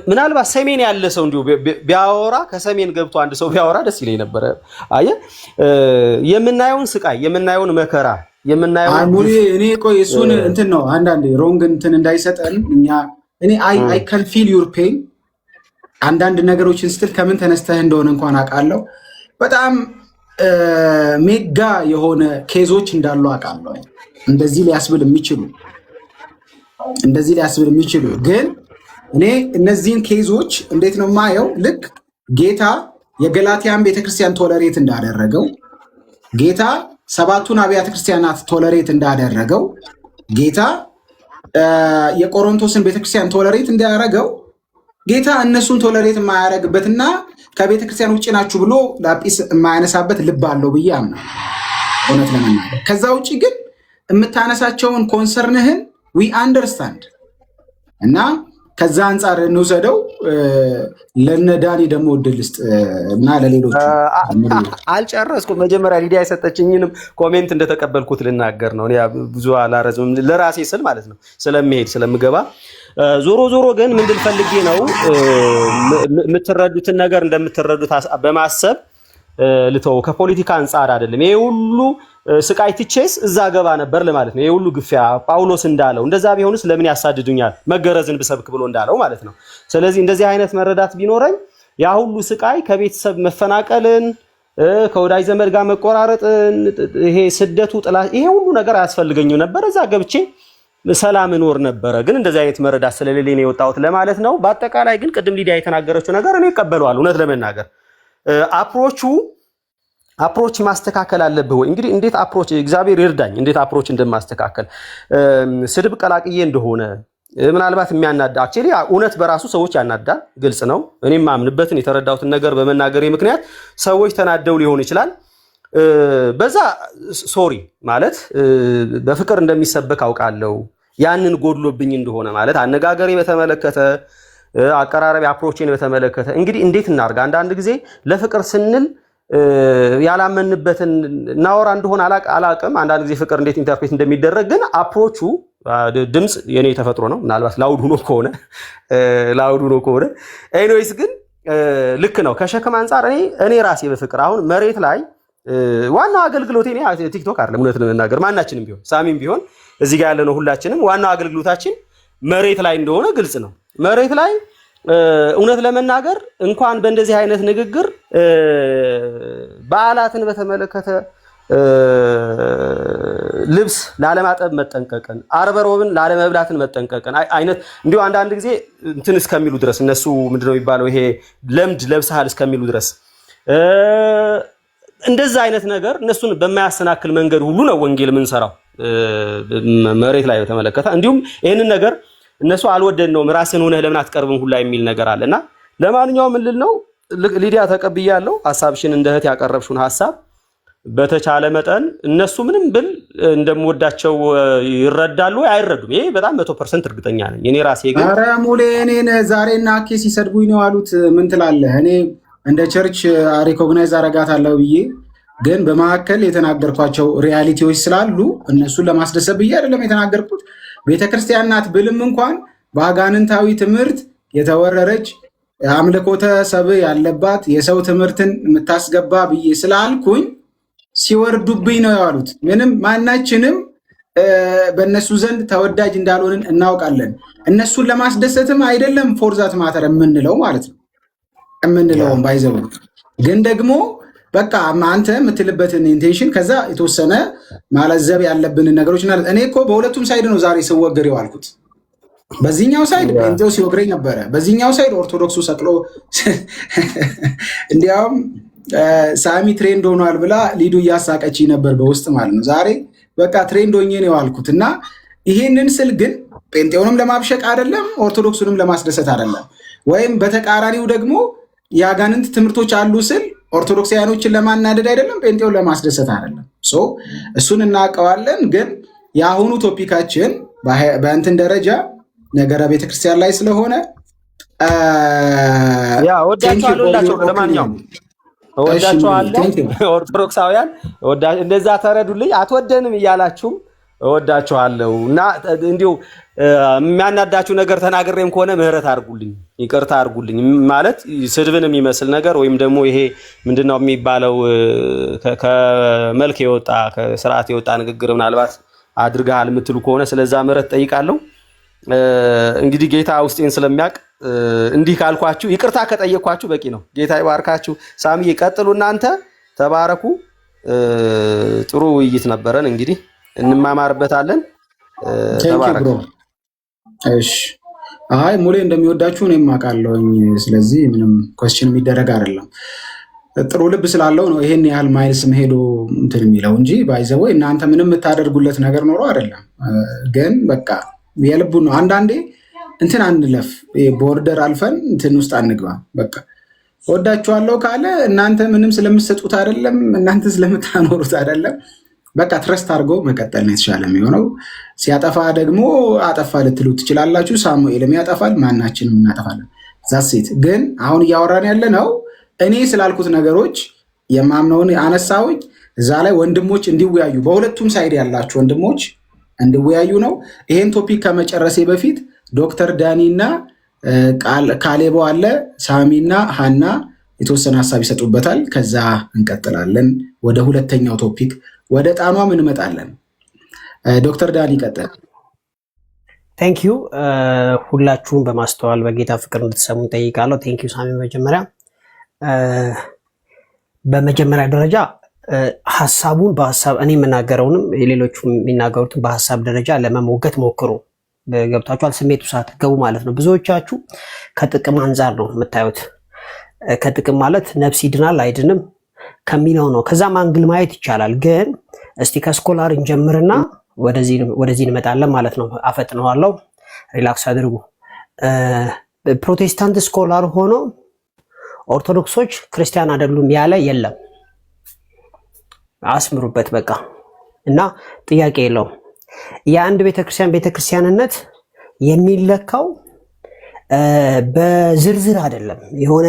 ምናልባት ሰሜን ያለ ሰው እንዲሁ ቢያወራ ከሰሜን ገብቶ አንድ ሰው ቢያወራ ደስ ይለኝ ነበር። አየ የምናየውን ስቃይ የምናየውን መከራ የምናየውን ሙሉ እኔ ቆይ እሱን እንትን ነው አንዳንዴ ሮንግ እንትን እንዳይሰጠን እኔ አይ ካን ፊል ዩር ፔን አንዳንድ ነገሮችን ስትል ከምን ተነስተህ እንደሆነ እንኳን አውቃለሁ። በጣም ሜጋ የሆነ ኬዞች እንዳሉ አውቃለሁ። እንደዚህ ሊያስብል የሚችሉ ግን እኔ እነዚህን ኬዞች እንዴት ነው ማየው? ልክ ጌታ የገላትያን ቤተክርስቲያን ቶለሬት እንዳደረገው ጌታ ሰባቱን አብያተ ክርስቲያናት ቶለሬት እንዳደረገው ጌታ የቆሮንቶስን ቤተክርስቲያን ቶለሬት እንዳደረገው ጌታ እነሱን ቶለሬት የማያደርግበትና ከቤተክርስቲያን ውጭ ናችሁ ብሎ ላጲስ የማያነሳበት ልብ አለው ብዬ አምናለሁ እውነት ለመናገር። ከዛ ውጭ ግን የምታነሳቸውን ኮንሰርንህን ዊ አንደርስታንድ እና ከዛ አንጻር እንውሰደው። ለነዳኒ ደግሞ እድል ስጥ እና ለሌሎች አልጨረስኩም። መጀመሪያ ሊዲያ የሰጠችኝንም ኮሜንት እንደተቀበልኩት ልናገር ነው። እኔ ብዙ አላረዝም ለራሴ ስል ማለት ነው ስለምሄድ ስለምገባ። ዞሮ ግን ምንድን ፈልጌ ነው የምትረዱትን ነገር እንደምትረዱት በማሰብ ልተው። ከፖለቲካ አንጻር አይደለም። ይሄ ሁሉ ስቃይ ትቼስ እዛ ገባ ነበር ለማለት ነው። ይሄ ሁሉ ግፊያ ጳውሎስ እንዳለው እንደዛ ቢሆንስ ለምን ያሳድዱኛል መገረዝን ብሰብክ ብሎ እንዳለው ማለት ነው። ስለዚህ እንደዚህ አይነት መረዳት ቢኖረኝ ያ ሁሉ ስቃይ ከቤተሰብ መፈናቀልን ከወዳጅ ዘመድ ጋር መቆራረጥን ይሄ ስደቱ ጥላ ይሄ ሁሉ ነገር አያስፈልገኝም ነበር። እዛ ገብቼ ሰላም እኖር ነበረ። ግን እንደዚህ አይነት መረዳት ስለሌለኝ ነው የወጣሁት ለማለት ነው። በአጠቃላይ ግን ቅድም ሊዲያ የተናገረችው ነገር እኔ እቀበለዋለሁ እውነት ለመናገር አፕሮች ማስተካከል አለብህ ወይ? እንግዲህ እንዴት አፕሮች እግዚአብሔር ይርዳኝ እንዴት አፕሮች እንደማስተካከል ስድብ ቀላቅዬ እንደሆነ ምናልባት የሚያናዳ አክቹሊ እውነት በራሱ ሰዎች ያናዳል፣ ግልጽ ነው። እኔም ማምንበትን የተረዳሁትን ነገር በመናገሬ ምክንያት ሰዎች ተናደው ሊሆን ይችላል። በዛ ሶሪ ማለት በፍቅር እንደሚሰበክ አውቃለሁ። ያንን ጎድሎብኝ እንደሆነ ማለት አነጋገሬ በተመለከተ አቀራረቢ አፕሮችን በተመለከተ እንግዲህ እንዴት እናርጋ? አንዳንድ ጊዜ ለፍቅር ስንል ያላመንበትን ናወራ እንደሆነ አላቅም። አንዳንድ ጊዜ ፍቅር እንዴት ኢንተርፕሬት እንደሚደረግ ግን አፕሮቹ ድምጽ የኔ ተፈጥሮ ነው። ምናልባት ላውድ ሆኖ ከሆነ ኤኒዌይስ ግን ልክ ነው። ከሸክም አንጻር እኔ ራሴ በፍቅር አሁን መሬት ላይ ዋናው አገልግሎቴ እኔ ቲክቶክ አይደለም እውነት ለመናገር ማናችንም ቢሆን ሳሚም ቢሆን እዚህ ጋር ያለነው ሁላችንም ዋናው አገልግሎታችን መሬት ላይ እንደሆነ ግልጽ ነው። መሬት ላይ እውነት ለመናገር እንኳን በእንደዚህ አይነት ንግግር በዓላትን በተመለከተ ልብስ ላለማጠብ መጠንቀቅን ዓርብ ሮብን ላለመብላትን መጠንቀቅን አይነት እንዲሁ አንዳንድ ጊዜ እንትን እስከሚሉ ድረስ እነሱ ምንድነው የሚባለው ይሄ ለምድ ለብሰሃል እስከሚሉ ድረስ እንደዛ አይነት ነገር እነሱን በማያሰናክል መንገድ ሁሉ ነው ወንጌል የምንሰራው መሬት ላይ በተመለከተ። እንዲሁም ይህንን ነገር እነሱ አልወደድነውም ራስን ሆነህ ለምን አትቀርብም ሁላ የሚል ነገር አለና ለማንኛውም ምን ልል ነው ሊዲያ ተቀብያለሁ ሐሳብሽን እንደ እህት ያቀረብሽውን ሐሳብ በተቻለ መጠን እነሱ ምንም ብል እንደምወዳቸው ይረዳሉ አይረዱም። ይሄ በጣም 100% እርግጠኛ ነኝ። እኔ ራሴ ግን ኧረ ሙሌ እኔን ዛሬና ኬስ ሲሰድቡኝ ነው አሉት። ምን ትላለህ? እኔ እንደ ቸርች ሪኮግናይዝ አረጋታለሁ ብዬ ግን በመካከል የተናገርኳቸው ሪያሊቲዎች ስላሉ እነሱን ለማስደሰብ ብዬ አይደለም የተናገርኩት። ቤተክርስቲያን ናት ብልም እንኳን በአጋንንታዊ ትምህርት የተወረረች አምልኮተ ሰብ ያለባት የሰው ትምህርትን የምታስገባ ብዬ ስላልኩኝ ሲወርዱብኝ ነው ያሉት። ምንም ማናችንም በእነሱ ዘንድ ተወዳጅ እንዳልሆንን እናውቃለን። እነሱን ለማስደሰትም አይደለም ፎርዛት ማተር የምንለው ማለት ነው የምንለውም ባይዘው ግን ደግሞ በቃ አንተ የምትልበትን ኢንቴንሽን ከዛ የተወሰነ ማለዘብ ያለብንን ነገሮች እኔ እኮ በሁለቱም ሳይድ ነው ዛሬ ስወገር የዋልኩት። በዚህኛው ሳይድ ጴንጤው ሲወግረኝ ነበረ፣ በዚህኛው ሳይድ ኦርቶዶክሱ ሰቅሎ እንዲያውም ሳሚ ትሬንድ ሆኗል ብላ ሊዱ እያሳቀች ነበር በውስጥ ማለት ነው። ዛሬ በቃ ትሬንድ ሆኜ ነው የዋልኩት እና ይሄንን ስል ግን ጴንጤውንም ለማብሸቅ አይደለም፣ ኦርቶዶክሱንም ለማስደሰት አይደለም፣ ወይም በተቃራኒው ደግሞ የአጋንንት ትምህርቶች አሉ ስል ኦርቶዶክሳውያኖችን ለማናደድ አይደለም፣ ጴንጤውን ለማስደሰት አይደለም። እሱን እናውቀዋለን። ግን የአሁኑ ቶፒካችን በእንትን ደረጃ ነገረ ቤተክርስቲያን ላይ ስለሆነ ወዳቸዋለሁ። ለማንኛውም እወዳቸዋለሁ ኦርቶዶክሳውያን፣ እንደዛ ተረዱልኝ። አትወደንም እያላችሁም እወዳችኋለሁ እና እንዲሁ የሚያናዳችሁ ነገር ተናግሬም ከሆነ ምህረት አድርጉልኝ፣ ይቅርታ አድርጉልኝ። ማለት ስድብን የሚመስል ነገር ወይም ደግሞ ይሄ ምንድነው የሚባለው ከመልክ የወጣ ከስርዓት የወጣ ንግግር ምናልባት አድርገሃል የምትሉ ከሆነ ስለዛ ምህረት ጠይቃለሁ። እንግዲህ ጌታ ውስጤን ስለሚያውቅ እንዲህ ካልኳችሁ ይቅርታ ከጠየኳችሁ በቂ ነው። ጌታ ይባርካችሁ። ሳሚዬ ቀጥሉ፣ እናንተ ተባረኩ። ጥሩ ውይይት ነበረን። እንግዲህ እንማማርበታለን። ተባረክ። እሺ፣ አይ ሙሌ እንደሚወዳችሁ እኔም አውቃለሁኝ። ስለዚህ ምንም ኮስችን የሚደረግ አይደለም። ጥሩ ልብ ስላለው ነው ይሄን ያህል ማይልስ ሄዶ እንትን የሚለው እንጂ ባይዘው እናንተ ምንም የምታደርጉለት ነገር ኖሮ አይደለም። ግን በቃ የልቡ ነው። አንዳንዴ እንትን አንለፍ፣ ቦርደር አልፈን እንትን ውስጥ አንግባ። በቃ ወዳችኋለሁ ካለ እናንተ ምንም ስለምትሰጡት አይደለም፣ እናንተ ስለምታኖሩት አይደለም። በቃ ትረስት አድርገው መቀጠል ነው የተሻለ የሚሆነው። ሲያጠፋ ደግሞ አጠፋ ልትሉ ትችላላችሁ። ሳሙኤልም ያጠፋል፣ ማናችንም እናጠፋለን። ዛሴት ግን አሁን እያወራን ያለ ነው እኔ ስላልኩት ነገሮች የማምነውን አነሳውኝ። እዛ ላይ ወንድሞች እንዲወያዩ፣ በሁለቱም ሳይድ ያላችሁ ወንድሞች እንዲወያዩ ነው። ይሄን ቶፒክ ከመጨረሴ በፊት ዶክተር ዳኒና ካሌቦ አለ፣ ሳሚና ሀና የተወሰነ ሀሳብ ይሰጡበታል። ከዛ እንቀጥላለን ወደ ሁለተኛው ቶፒክ ወደ ጣኗም እንመጣለን። ዶክተር ዳኒ ቀጥል። ቴንክ ዩ ሁላችሁም በማስተዋል በጌታ ፍቅር እንድትሰሙ ጠይቃለሁ። ቴንክ ዩ ሳሚ። በመጀመሪያ ደረጃ ሀሳቡን በሀሳብ እኔ የምናገረውንም የሌሎቹ የሚናገሩትን በሀሳብ ደረጃ ለመሞገት ሞክሩ። ገብታችኋል? ስሜቱ ሳትገቡ ማለት ነው። ብዙዎቻችሁ ከጥቅም አንጻር ነው የምታዩት። ከጥቅም ማለት ነፍስ ይድናል አይድንም ከሚለው ነው። ከዛም አንግል ማየት ይቻላል። ግን እስቲ ከስኮላር እንጀምርና ወደዚህ እንመጣለን ማለት ነው። አፈጥነዋለሁ። ሪላክስ አድርጉ። ፕሮቴስታንት ስኮላር ሆኖ ኦርቶዶክሶች ክርስቲያን አይደሉም ያለ የለም። አስምሩበት በቃ። እና ጥያቄ የለውም። የአንድ ቤተክርስቲያንነት የሚለካው በዝርዝር አይደለም፣ የሆነ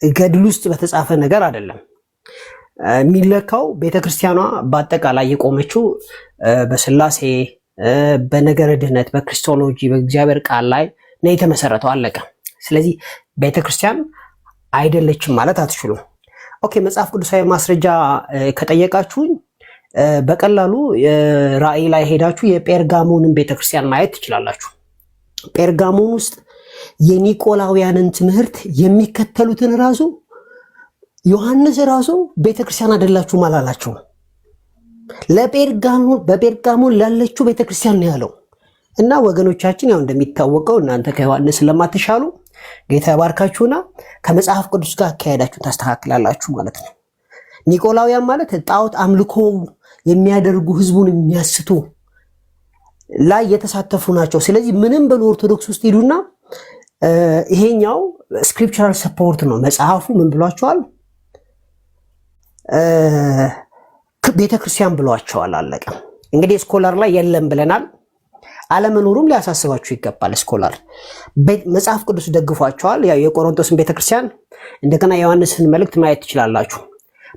ገድል ውስጥ በተጻፈ ነገር አይደለም። የሚለካው ቤተክርስቲያኗ በአጠቃላይ የቆመችው በስላሴ በነገረ ድህነት በክርስቶሎጂ በእግዚአብሔር ቃል ላይ ነው የተመሰረተው። አለቀ። ስለዚህ ቤተክርስቲያን አይደለችም ማለት አትችሉም። ኦኬ፣ መጽሐፍ ቅዱሳዊ ማስረጃ ከጠየቃችሁኝ በቀላሉ ራእይ ላይ ሄዳችሁ የጴርጋሞንን ቤተክርስቲያን ማየት ትችላላችሁ። ጴርጋሞን ውስጥ የኒቆላውያንን ትምህርት የሚከተሉትን ራሱ ዮሐንስ ራሱ ቤተክርስቲያን አይደላችሁም አላላቸው። በጴርጋሞን ላለችው ቤተክርስቲያን ነው ያለው። እና ወገኖቻችን ያው እንደሚታወቀው እናንተ ከዮሐንስ ስለማትሻሉ ጌታ ያባርካችሁና ከመጽሐፍ ቅዱስ ጋር አካሄዳችሁ ታስተካክላላችሁ ማለት ነው። ኒቆላውያን ማለት ጣዖት አምልኮ የሚያደርጉ ህዝቡን የሚያስቱ ላይ የተሳተፉ ናቸው። ስለዚህ ምንም በሉ ኦርቶዶክስ ውስጥ ሄዱና ይሄኛው ስክሪፕቸራል ሰፖርት ነው። መጽሐፉ ምን ብሏቸዋል? ቤተክርስቲያን ብሏቸዋል። አለቀ። እንግዲህ ስኮላር ላይ የለም ብለናል። አለመኖሩም ሊያሳስባችሁ ይገባል። ስኮላር መጽሐፍ ቅዱስ ደግፏቸዋል። ያው የቆሮንቶስን ቤተክርስቲያን እንደገና የዮሐንስን መልእክት ማየት ትችላላችሁ።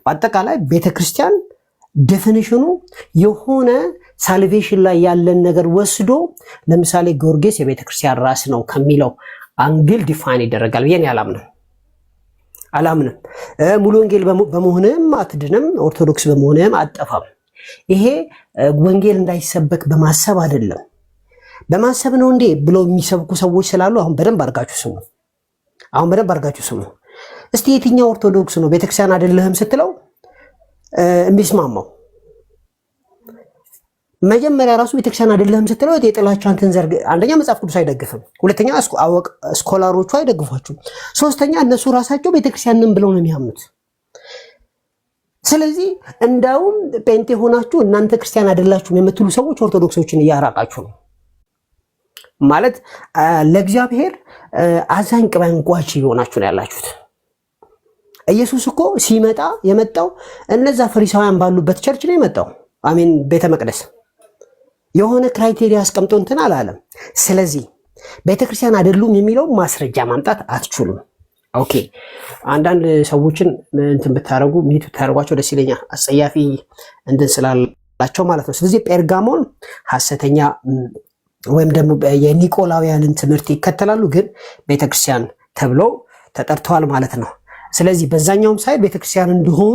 በአጠቃላይ ቤተክርስቲያን ዴፊኒሽኑ የሆነ ሳልቬሽን ላይ ያለን ነገር ወስዶ ለምሳሌ ጊዮርጊስ የቤተክርስቲያን ራስ ነው ከሚለው አንግል ዲፋይን ይደረጋል ብዬ አላምንም። ሙሉ ወንጌል በመሆንም አትድንም፣ ኦርቶዶክስ በመሆንም አጠፋም። ይሄ ወንጌል እንዳይሰበክ በማሰብ አይደለም። በማሰብ ነው እንዴ ብለው የሚሰብኩ ሰዎች ስላሉ አሁን በደንብ አድርጋችሁ ስሙ። እስቲ የትኛው ኦርቶዶክስ ነው ቤተክርስቲያን አይደለህም ስትለው የሚስማማው? መጀመሪያ ራሱ ቤተክርስቲያን አይደለህም ስትለው የጥላቻን ትንዘር አንደኛ መጽሐፍ ቅዱስ አይደግፍም፣ ሁለተኛ ስኮላሮቹ አይደግፏችሁም፣ ሶስተኛ እነሱ ራሳቸው ቤተክርስቲያንን ብለው ነው የሚያምኑት። ስለዚህ እንዳውም ጴንጤ ሆናችሁ እናንተ ክርስቲያን አይደላችሁም የምትሉ ሰዎች ኦርቶዶክሶችን እያራቃችሁ ነው ማለት። ለእግዚአብሔር አዛኝ ቅባ እንቋች እየሆናችሁ ነው ያላችሁት። ኢየሱስ እኮ ሲመጣ የመጣው እነዛ ፈሪሳውያን ባሉበት ቸርች ነው የመጣው። አሜን፣ ቤተ መቅደስ የሆነ ክራይቴሪያ አስቀምጦ እንትን አላለም። ስለዚህ ቤተክርስቲያን አይደሉም የሚለው ማስረጃ ማምጣት አትችሉም። ኦኬ አንዳንድ ሰዎችን እንትን ብታረጉ ሚቱ ታረጓቸው ደስ ይለኛል፣ አስጸያፊ እንትን ስላላቸው ማለት ነው። ስለዚህ ጴርጋሞን ሐሰተኛ ወይም ደግሞ የኒቆላውያንን ትምህርት ይከተላሉ፣ ግን ቤተክርስቲያን ተብለው ተጠርተዋል ማለት ነው። ስለዚህ በዛኛውም ሳይድ ቤተክርስቲያን እንደሆኑ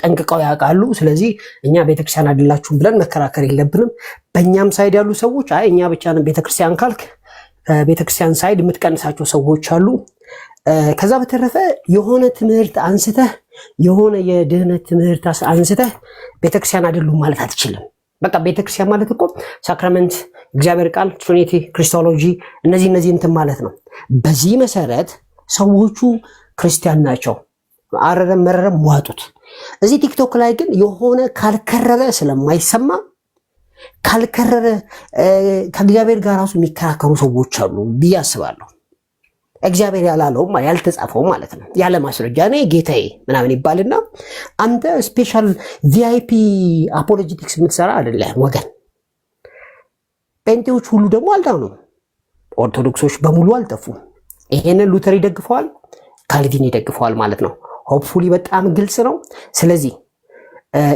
ጠንቅቀው ያውቃሉ። ስለዚህ እኛ ቤተክርስቲያን አይደላችሁም ብለን መከራከር የለብንም። በእኛም ሳይድ ያሉ ሰዎች አይ እኛ ብቻ ነን ቤተክርስቲያን ካልክ ቤተክርስቲያን ሳይድ የምትቀንሳቸው ሰዎች አሉ። ከዛ በተረፈ የሆነ ትምህርት አንስተህ የሆነ የድህነት ትምህርት አንስተህ ቤተክርስቲያን አይደሉም ማለት አትችልም። በቃ ቤተክርስቲያን ማለት እኮ ሳክራመንት፣ እግዚአብሔር ቃል፣ ትሪኒቲ፣ ክሪስቶሎጂ እነዚህ እንትን ማለት ነው። በዚህ መሰረት ሰዎቹ ክርስቲያን ናቸው። አረረም መረረም ዋጡት። እዚህ ቲክቶክ ላይ ግን የሆነ ካልከረረ ስለማይሰማ ካልከረረ ከእግዚአብሔር ጋር ራሱ የሚከራከሩ ሰዎች አሉ ብዬ አስባለሁ። እግዚአብሔር ያላለውም ያልተጻፈው ማለት ነው ያለ ማስረጃ እኔ ጌታዬ ምናምን ይባልና አንተ ስፔሻል ቪአይፒ አፖሎጂቲክስ የምትሰራ አይደለም ወገን። ጴንጤዎች ሁሉ ደግሞ አልዳኑም። ኦርቶዶክሶች በሙሉ አልጠፉም። ይሄንን ሉተር ይደግፈዋል፣ ካልቪን ይደግፈዋል ማለት ነው። ሆፕፉሊ በጣም ግልጽ ነው። ስለዚህ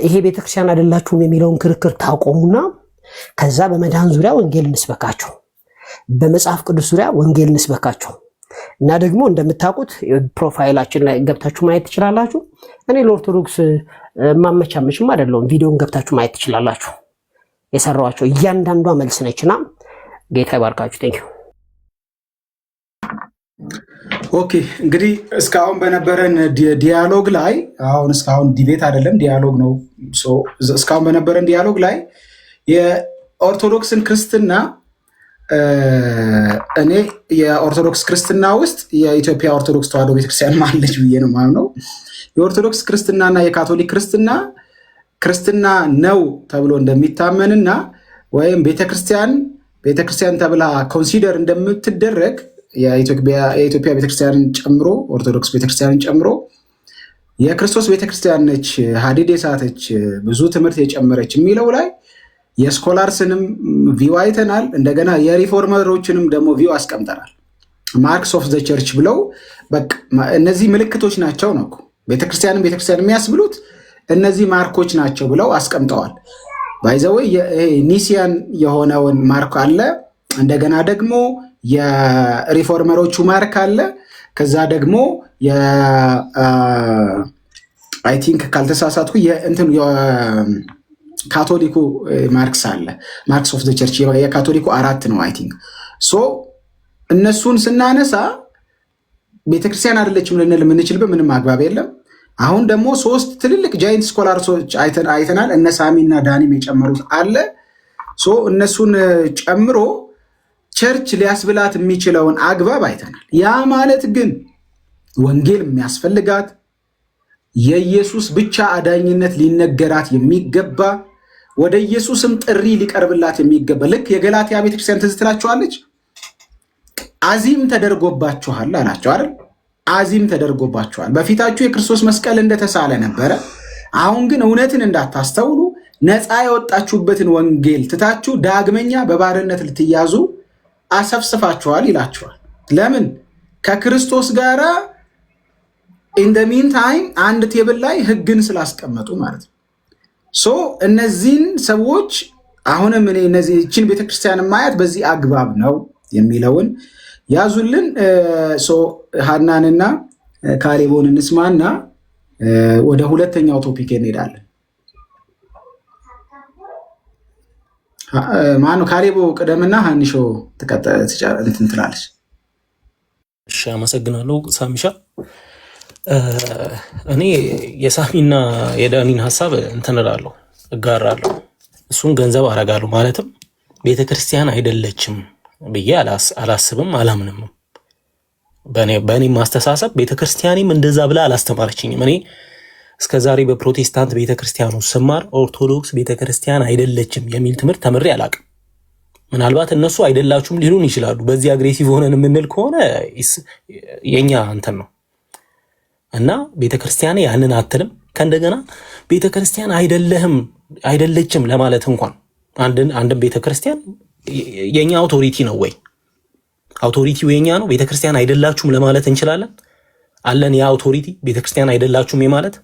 ይሄ ቤተክርስቲያን አይደላችሁም የሚለውን ክርክር ታቆሙና ከዛ በመዳን ዙሪያ ወንጌል እንስበካቸው፣ በመጽሐፍ ቅዱስ ዙሪያ ወንጌል እንስበካቸው እና ደግሞ እንደምታውቁት ፕሮፋይላችን ላይ ገብታችሁ ማየት ትችላላችሁ። እኔ ለኦርቶዶክስ ማመቻመችም አይደለሁም። ቪዲዮን ገብታችሁ ማየት ትችላላችሁ። የሰራኋቸው እያንዳንዷ መልስ ነችና ጌታ ይባርካችሁ። ቴንክ ዩ። ኦኬ እንግዲህ እስካሁን በነበረን ዲያሎግ ላይ አሁን እስካሁን ዲቤት አይደለም ዲያሎግ ነው። እስካሁን በነበረን ዲያሎግ ላይ የኦርቶዶክስን ክርስትና እኔ የኦርቶዶክስ ክርስትና ውስጥ የኢትዮጵያ ኦርቶዶክስ ተዋሕዶ ቤተክርስቲያን ማለች ብዬ ነው የማምነው። የኦርቶዶክስ ክርስትናና የካቶሊክ ክርስትና ነው ተብሎ እንደሚታመንና ወይም ቤተክርስቲያን ተብላ ኮንሲደር እንደምትደረግ የኢትዮጵያ ቤተክርስቲያንን ጨምሮ ኦርቶዶክስ ቤተክርስቲያንን ጨምሮ የክርስቶስ ቤተክርስቲያን ነች፣ ሀዲድ የሳተች ብዙ ትምህርት የጨመረች የሚለው ላይ የስኮላርስንም ቪው አይተናል። እንደገና የሪፎርመሮችንም ደግሞ ቪው አስቀምጠናል። ማርክስ ኦፍ ዘ ቸርች ብለው በቃ እነዚህ ምልክቶች ናቸው ነው ቤተክርስቲያን የሚያስብሉት እነዚህ ማርኮች ናቸው ብለው አስቀምጠዋል። ባይዘወይ ኒሲያን የሆነውን ማርክ አለ፣ እንደገና ደግሞ የሪፎርመሮቹ ማርክ አለ፣ ከዛ ደግሞ አይ ቲንክ ካልተሳሳትኩ ካቶሊኩ ማርክስ አለ፣ ማርክስ ኦፍ ዘ ቸርች የካቶሊኩ 4 ነው አይ ቲንክ። ሶ እነሱን ስናነሳ ቤተክርስቲያን አይደለችም ልንል የምንችልበት ምንም አግባብ የለም። አሁን ደግሞ 3 ትልልቅ ጃይንት ስኮላርሶች አይተናል። እነ ሳሚና ዳኒም የጨመሩት አለ። ሶ እነሱን ጨምሮ ቸርች ሊያስብላት የሚችለውን አግባብ አይተናል። ያ ማለት ግን ወንጌል የሚያስፈልጋት የኢየሱስ ብቻ አዳኝነት ሊነገራት የሚገባ ወደ ኢየሱስም ጥሪ ሊቀርብላት የሚገባ ልክ የገላትያ ቤተክርስቲያን ትዝ ትላችኋለች። አዚም ተደርጎባችኋል አላቸው አይደል? አዚም ተደርጎባችኋል። በፊታችሁ የክርስቶስ መስቀል እንደተሳለ ነበረ። አሁን ግን እውነትን እንዳታስተውሉ ነፃ የወጣችሁበትን ወንጌል ትታችሁ ዳግመኛ በባርነት ልትያዙ አሰፍስፋችኋል ይላችኋል። ለምን? ከክርስቶስ ጋራ ኢን ደ ሚን ታይም አንድ ቴብል ላይ ህግን ስላስቀመጡ ማለት ነው። ሶ እነዚህን ሰዎች አሁንም እኔ እነዚህችን ቤተክርስቲያን ማየት በዚህ አግባብ ነው የሚለውን ያዙልን። ሶ ሀናንና ካሌቦን እንስማና ወደ ሁለተኛው ቶፒክ እንሄዳለን። ማነው ካሌቦ ቅደምና ሀኒሾ እንትን ትላለች። እሺ አመሰግናለሁ ሳሚሻ። እኔ የሳሚና የዳኒን ሀሳብ እንትን እላለሁ እጋራለሁ። እሱን ገንዘብ አረጋለሁ። ማለትም ቤተክርስቲያን አይደለችም ብዬ አላስብም አላምንም። በእኔ ማስተሳሰብ ቤተክርስቲያኔም እንደዛ ብላ አላስተማረችኝም። እኔ እስከዛሬ በፕሮቴስታንት ቤተክርስቲያኑ ስማር ኦርቶዶክስ ቤተክርስቲያን አይደለችም የሚል ትምህርት ተምሬ አላቅም። ምናልባት እነሱ አይደላችሁም ሊሉን ይችላሉ። በዚህ አግሬሲቭ ሆነን የምንል ከሆነ የኛ እንትን ነው እና ቤተክርስቲያን ያንን አትልም። ከእንደገና ቤተክርስቲያን አይደለችም ለማለት እንኳን አንድን ቤተክርስቲያን የኛ አውቶሪቲ ነው ወይ? አውቶሪቲው የኛ ነው? ቤተክርስቲያን አይደላችሁም ለማለት እንችላለን? አለን ያ አውቶሪቲ ቤተክርስቲያን አይደላችሁም የማለት?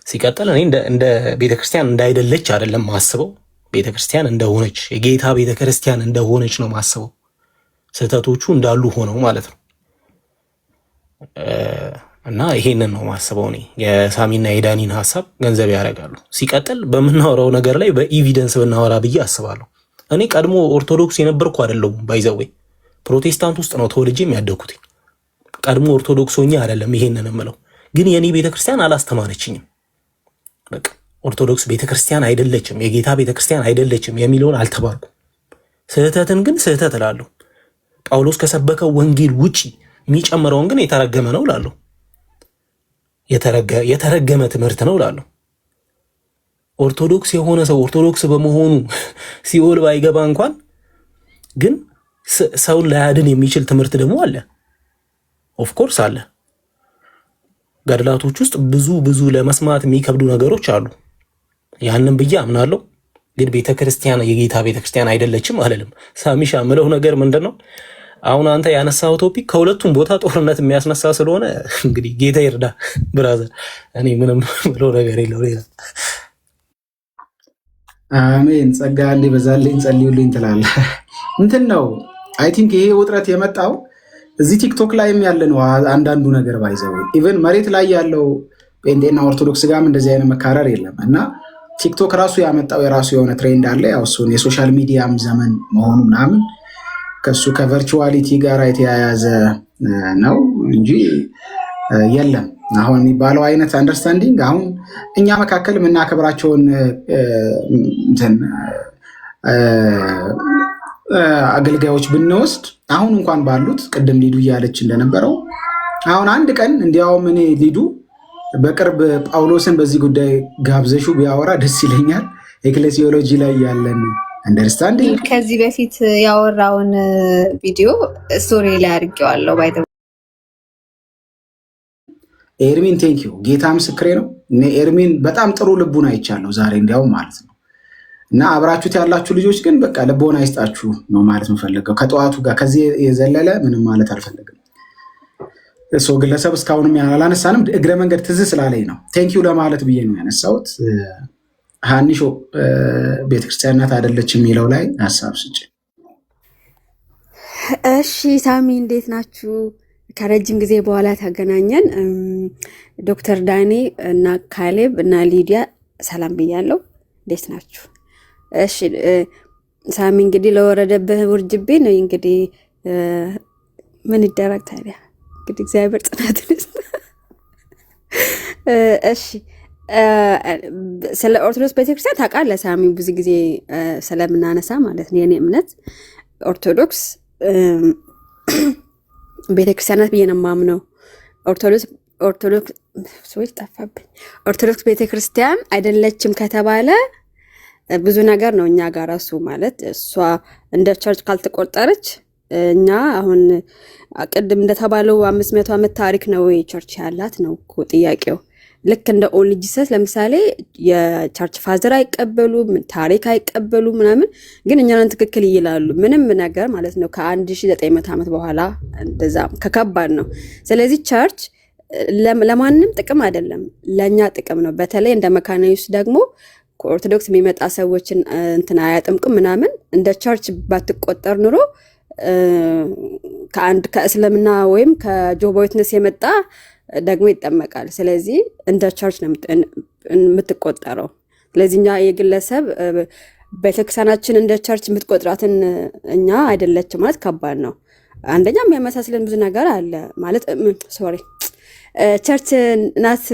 ሲቀጥል እኔ እንደ ቤተክርስቲያን እንዳይደለች አይደለም ማስበው፣ ቤተክርስቲያን እንደሆነች የጌታ ቤተክርስቲያን እንደሆነች ነው ማስበው። ስህተቶቹ እንዳሉ ሆነው ማለት ነው። እና ይሄንን ነው ማስበው እኔ። የሳሚና የዳኒን ሐሳብ ገንዘብ ያደርጋሉ። ሲቀጥል በምናወራው ነገር ላይ በኤቪደንስ ብናወራ ብዬ አስባለሁ። እኔ ቀድሞ ኦርቶዶክስ የነበርኩ አይደለሁም። ባይዘዌ ፕሮቴስታንት ውስጥ ነው ተወልጄ የሚያደግኩት። ቀድሞ ኦርቶዶክስ ሆኜ አይደለም ይሄንን የምለው፣ ግን የኔ ቤተክርስቲያን አላስተማረችኝም። በቃ ኦርቶዶክስ ቤተክርስቲያን አይደለችም፣ የጌታ ቤተክርስቲያን አይደለችም የሚለውን አልተባልኩም። ስህተትን ግን ስህተት እላለሁ። ጳውሎስ ከሰበከው ወንጌል ውጪ የሚጨምረውን ግን የተረገመ ነው እላለሁ። የተረገመ ትምህርት ነው እላለሁ። ኦርቶዶክስ የሆነ ሰው ኦርቶዶክስ በመሆኑ ሲኦል ባይገባ እንኳን ግን ሰውን ላያድን የሚችል ትምህርት ደግሞ አለ። ኦፍ ኮርስ አለ። ገድላቶች ውስጥ ብዙ ለመስማት የሚከብዱ ነገሮች አሉ። ያንን ብዬ አምናለሁ። ግን ቤተክርስቲያን የጌታ ቤተክርስቲያን አይደለችም አልልም። ሳሚሻ ምለው ነገር ምንድነው? አሁን አንተ ያነሳው ቶፒክ ከሁለቱም ቦታ ጦርነት የሚያስነሳ ስለሆነ እንግዲህ ጌታ ይርዳ ብራዘር። እኔ ምንም ምለው ነገር የለው። አሜን። ጸጋ እንዲበዛልኝ ጸልዩልኝ ትላለህ። እንትን ነው አይ ቲንክ ይሄ ውጥረት የመጣው እዚህ ቲክቶክ ላይም ያለ ነው። አንዳንዱ ነገር ባይዘው ኢቨን መሬት ላይ ያለው ጴንጤና ኦርቶዶክስ ጋርም እንደዚህ አይነት መካረር የለም እና ቲክቶክ ራሱ ያመጣው የራሱ የሆነ ትሬንድ አለ። ያው እሱን የሶሻል ሚዲያም ዘመን መሆኑ ምናምን ከሱ ከቨርቹዋሊቲ ጋር የተያያዘ ነው እንጂ የለም አሁን የሚባለው አይነት አንደርስታንዲንግ። አሁን እኛ መካከል የምናከብራቸውን አገልጋዮች ብንወስድ አሁን እንኳን ባሉት ቅድም ሊዱ እያለች እንደነበረው አሁን አንድ ቀን እንዲያውም እኔ ሊዱ በቅርብ ጳውሎስን በዚህ ጉዳይ ጋብዘሹ ቢያወራ ደስ ይለኛል። ኤክሌሲዮሎጂ ላይ ያለን አንደርስታንዲንግ ከዚህ በፊት ያወራውን ቪዲዮ ስቶሪ ላይ አድርጌዋለሁ። ባይ ኤርሚን ቴንኪዩ ጌታ ምስክሬ ነው። እኔ ኤርሚን በጣም ጥሩ ልቡን አይቻለሁ ዛሬ እንዲያውም ማለት ነው። እና አብራችሁት ያላችሁ ልጆች ግን በቃ ልቦና አይስጣችሁ ነው ማለት የምፈልገው። ከጠዋቱ ጋር ከዚህ የዘለለ ምንም ማለት አልፈለግም። እሱ ግለሰብ እስካሁንም ያላነሳንም እግረ መንገድ ትዝ ስላለኝ ነው ቴንኪዩ ለማለት ብዬ ነው ያነሳሁት። ሃኒሾ ቤተክርስቲያን ናት አይደለች የሚለው ላይ ሀሳብ ስጭ። እሺ ሳሚ እንዴት ናችሁ? ከረጅም ጊዜ በኋላ ተገናኘን። ዶክተር ዳኒ እና ካሌብ እና ሊዲያ ሰላም ብያለሁ። እንዴት ናችሁ? እሺ ሳሚ እንግዲህ ለወረደብህ ውርጅብኝ ነው እንግዲህ ምን ይደረግ ታዲያ እንግዲህ እግዚአብሔር ጽናትን ይስጥ። እሺ ስለ ኦርቶዶክስ ቤተክርስቲያን ታውቃለህ ሳሚ፣ ብዙ ጊዜ ስለምናነሳ ማለት ነው። የኔ እምነት ኦርቶዶክስ ቤተክርስቲያን ናት ብዬ ነው የማምነው። ኦርቶዶክስ ቤተክርስቲያን አይደለችም ከተባለ ብዙ ነገር ነው እኛ ጋር እሱ ማለት እሷ እንደ ቸርች ካልተቆጠረች እኛ አሁን ቅድም እንደተባለው 500 ዓመት ታሪክ ነው ቸርች ያላት ነው እኮ ጥያቄው። ልክ እንደ ኦንሊ ጂሰስ ለምሳሌ የቸርች ፋዘር አይቀበሉም፣ ታሪክ አይቀበሉም ምናምን፣ ግን እኛን ትክክል ይላሉ ምንም ነገር ማለት ነው። ከ1900 ዓመት በኋላ እንደዛ ከከባድ ነው። ስለዚህ ቸርች ለማንም ጥቅም አይደለም፣ ለኛ ጥቅም ነው። በተለይ እንደ መካነ ኢየሱስ ደግሞ ከኦርቶዶክስ የሚመጣ ሰዎችን እንትን አያጥምቅም ምናምን። እንደ ቸርች ባትቆጠር ኑሮ ከእስልምና ወይም ከጆሆቫ ዊትነስ የመጣ ደግሞ ይጠመቃል። ስለዚህ እንደ ቸርች ነው የምትቆጠረው። ስለዚህ እኛ የግለሰብ ቤተክርስቲያናችን እንደ ቸርች የምትቆጥራትን እኛ አይደለችም ማለት ከባድ ነው። አንደኛ የሚያመሳስለን ብዙ ነገር አለ ማለት ቸርች ናት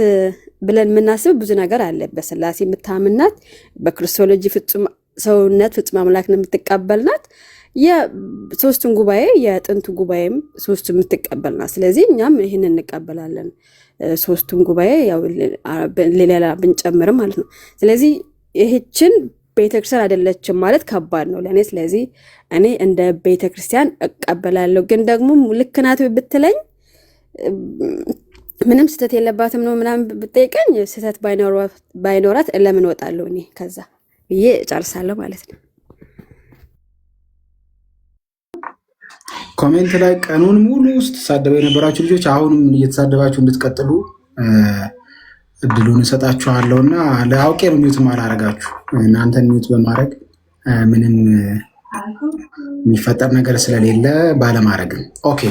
ብለን የምናስብ ብዙ ነገር አለ። በስላሴ የምታምናት፣ በክርስቶሎጂ ፍጹም ሰውነት ፍጹም አምላክን የምትቀበልናት፣ የሶስቱን ጉባኤ የጥንቱ ጉባኤም ሶስቱ የምትቀበልናት። ስለዚህ እኛም ይህን እንቀበላለን። ሶስቱን ጉባኤ ያው ሌላ ብንጨምርም ማለት ነው። ስለዚህ ይህችን ቤተክርስቲያን አይደለችም ማለት ከባድ ነው ለእኔ። ስለዚህ እኔ እንደ ቤተክርስቲያን እቀበላለሁ። ግን ደግሞ ልክ ናት ብትለኝ ምንም ስህተት የለባትም ነው ምናምን ብጠይቀኝ ስህተት ባይኖራት ለምን ወጣለሁ እኔ ከዛ ብዬ እጨርሳለሁ ማለት ነው። ኮሜንት ላይ ቀኑን ሙሉ ስትሳደቡ የነበራችሁ ልጆች አሁንም እየተሳደባችሁ እንድትቀጥሉ እድሉን እሰጣችኋለሁ እና ለአውቄ ነው ሚዩት ማላረጋችሁ። እናንተን ሚዩት በማድረግ ምንም የሚፈጠር ነገር ስለሌለ ባለማድረግም። ኦኬ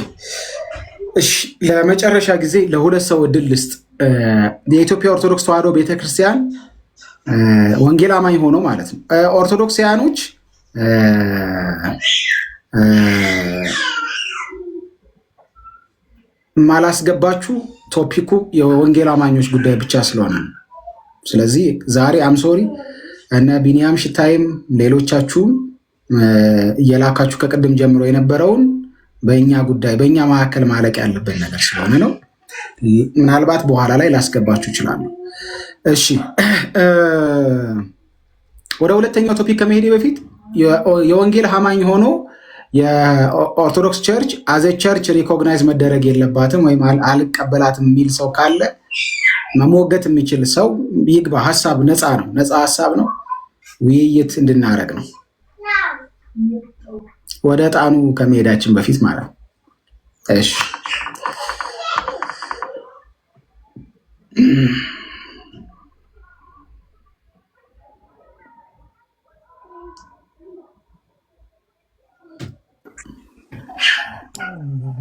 እሺ፣ ለመጨረሻ ጊዜ ለሁለት ሰው እድል ልስጥ። የኢትዮጵያ ኦርቶዶክስ ተዋሕዶ ቤተክርስቲያን ወንጌል አማኝ ሆኖ ማለት ነው ኦርቶዶክሳውያኖች ማላስገባችሁ ቶፒኩ የወንጌል አማኞች ጉዳይ ብቻ ስለሆነ ነው። ስለዚህ ዛሬ አምሶሪ እነ ቢኒያም ሽታይም ሌሎቻችሁም እየላካችሁ ከቅድም ጀምሮ የነበረውን በእኛ ጉዳይ በእኛ መካከል ማለቅ ያለበት ነገር ስለሆነ ነው። ምናልባት በኋላ ላይ ላስገባችሁ ይችላሉ። እሺ ወደ ሁለተኛው ቶፒክ ከመሄዴ በፊት የወንጌል አማኝ ሆኖ የኦርቶዶክስ ቸርች አዘ ቸርች ሪኮግናይዝ መደረግ የለባትም ወይም አልቀበላትም የሚል ሰው ካለ መሞገት የሚችል ሰው ይግባ። ሀሳብ ነፃ ነው፣ ነፃ ሀሳብ ነው። ውይይት እንድናረግ ነው። ወደ ዕጣኑ ከመሄዳችን በፊት ማለት ነው። እሺ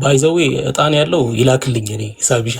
ባይዘዌ ዕጣን ያለው ይላክልኝ እኔ ሳቢሻ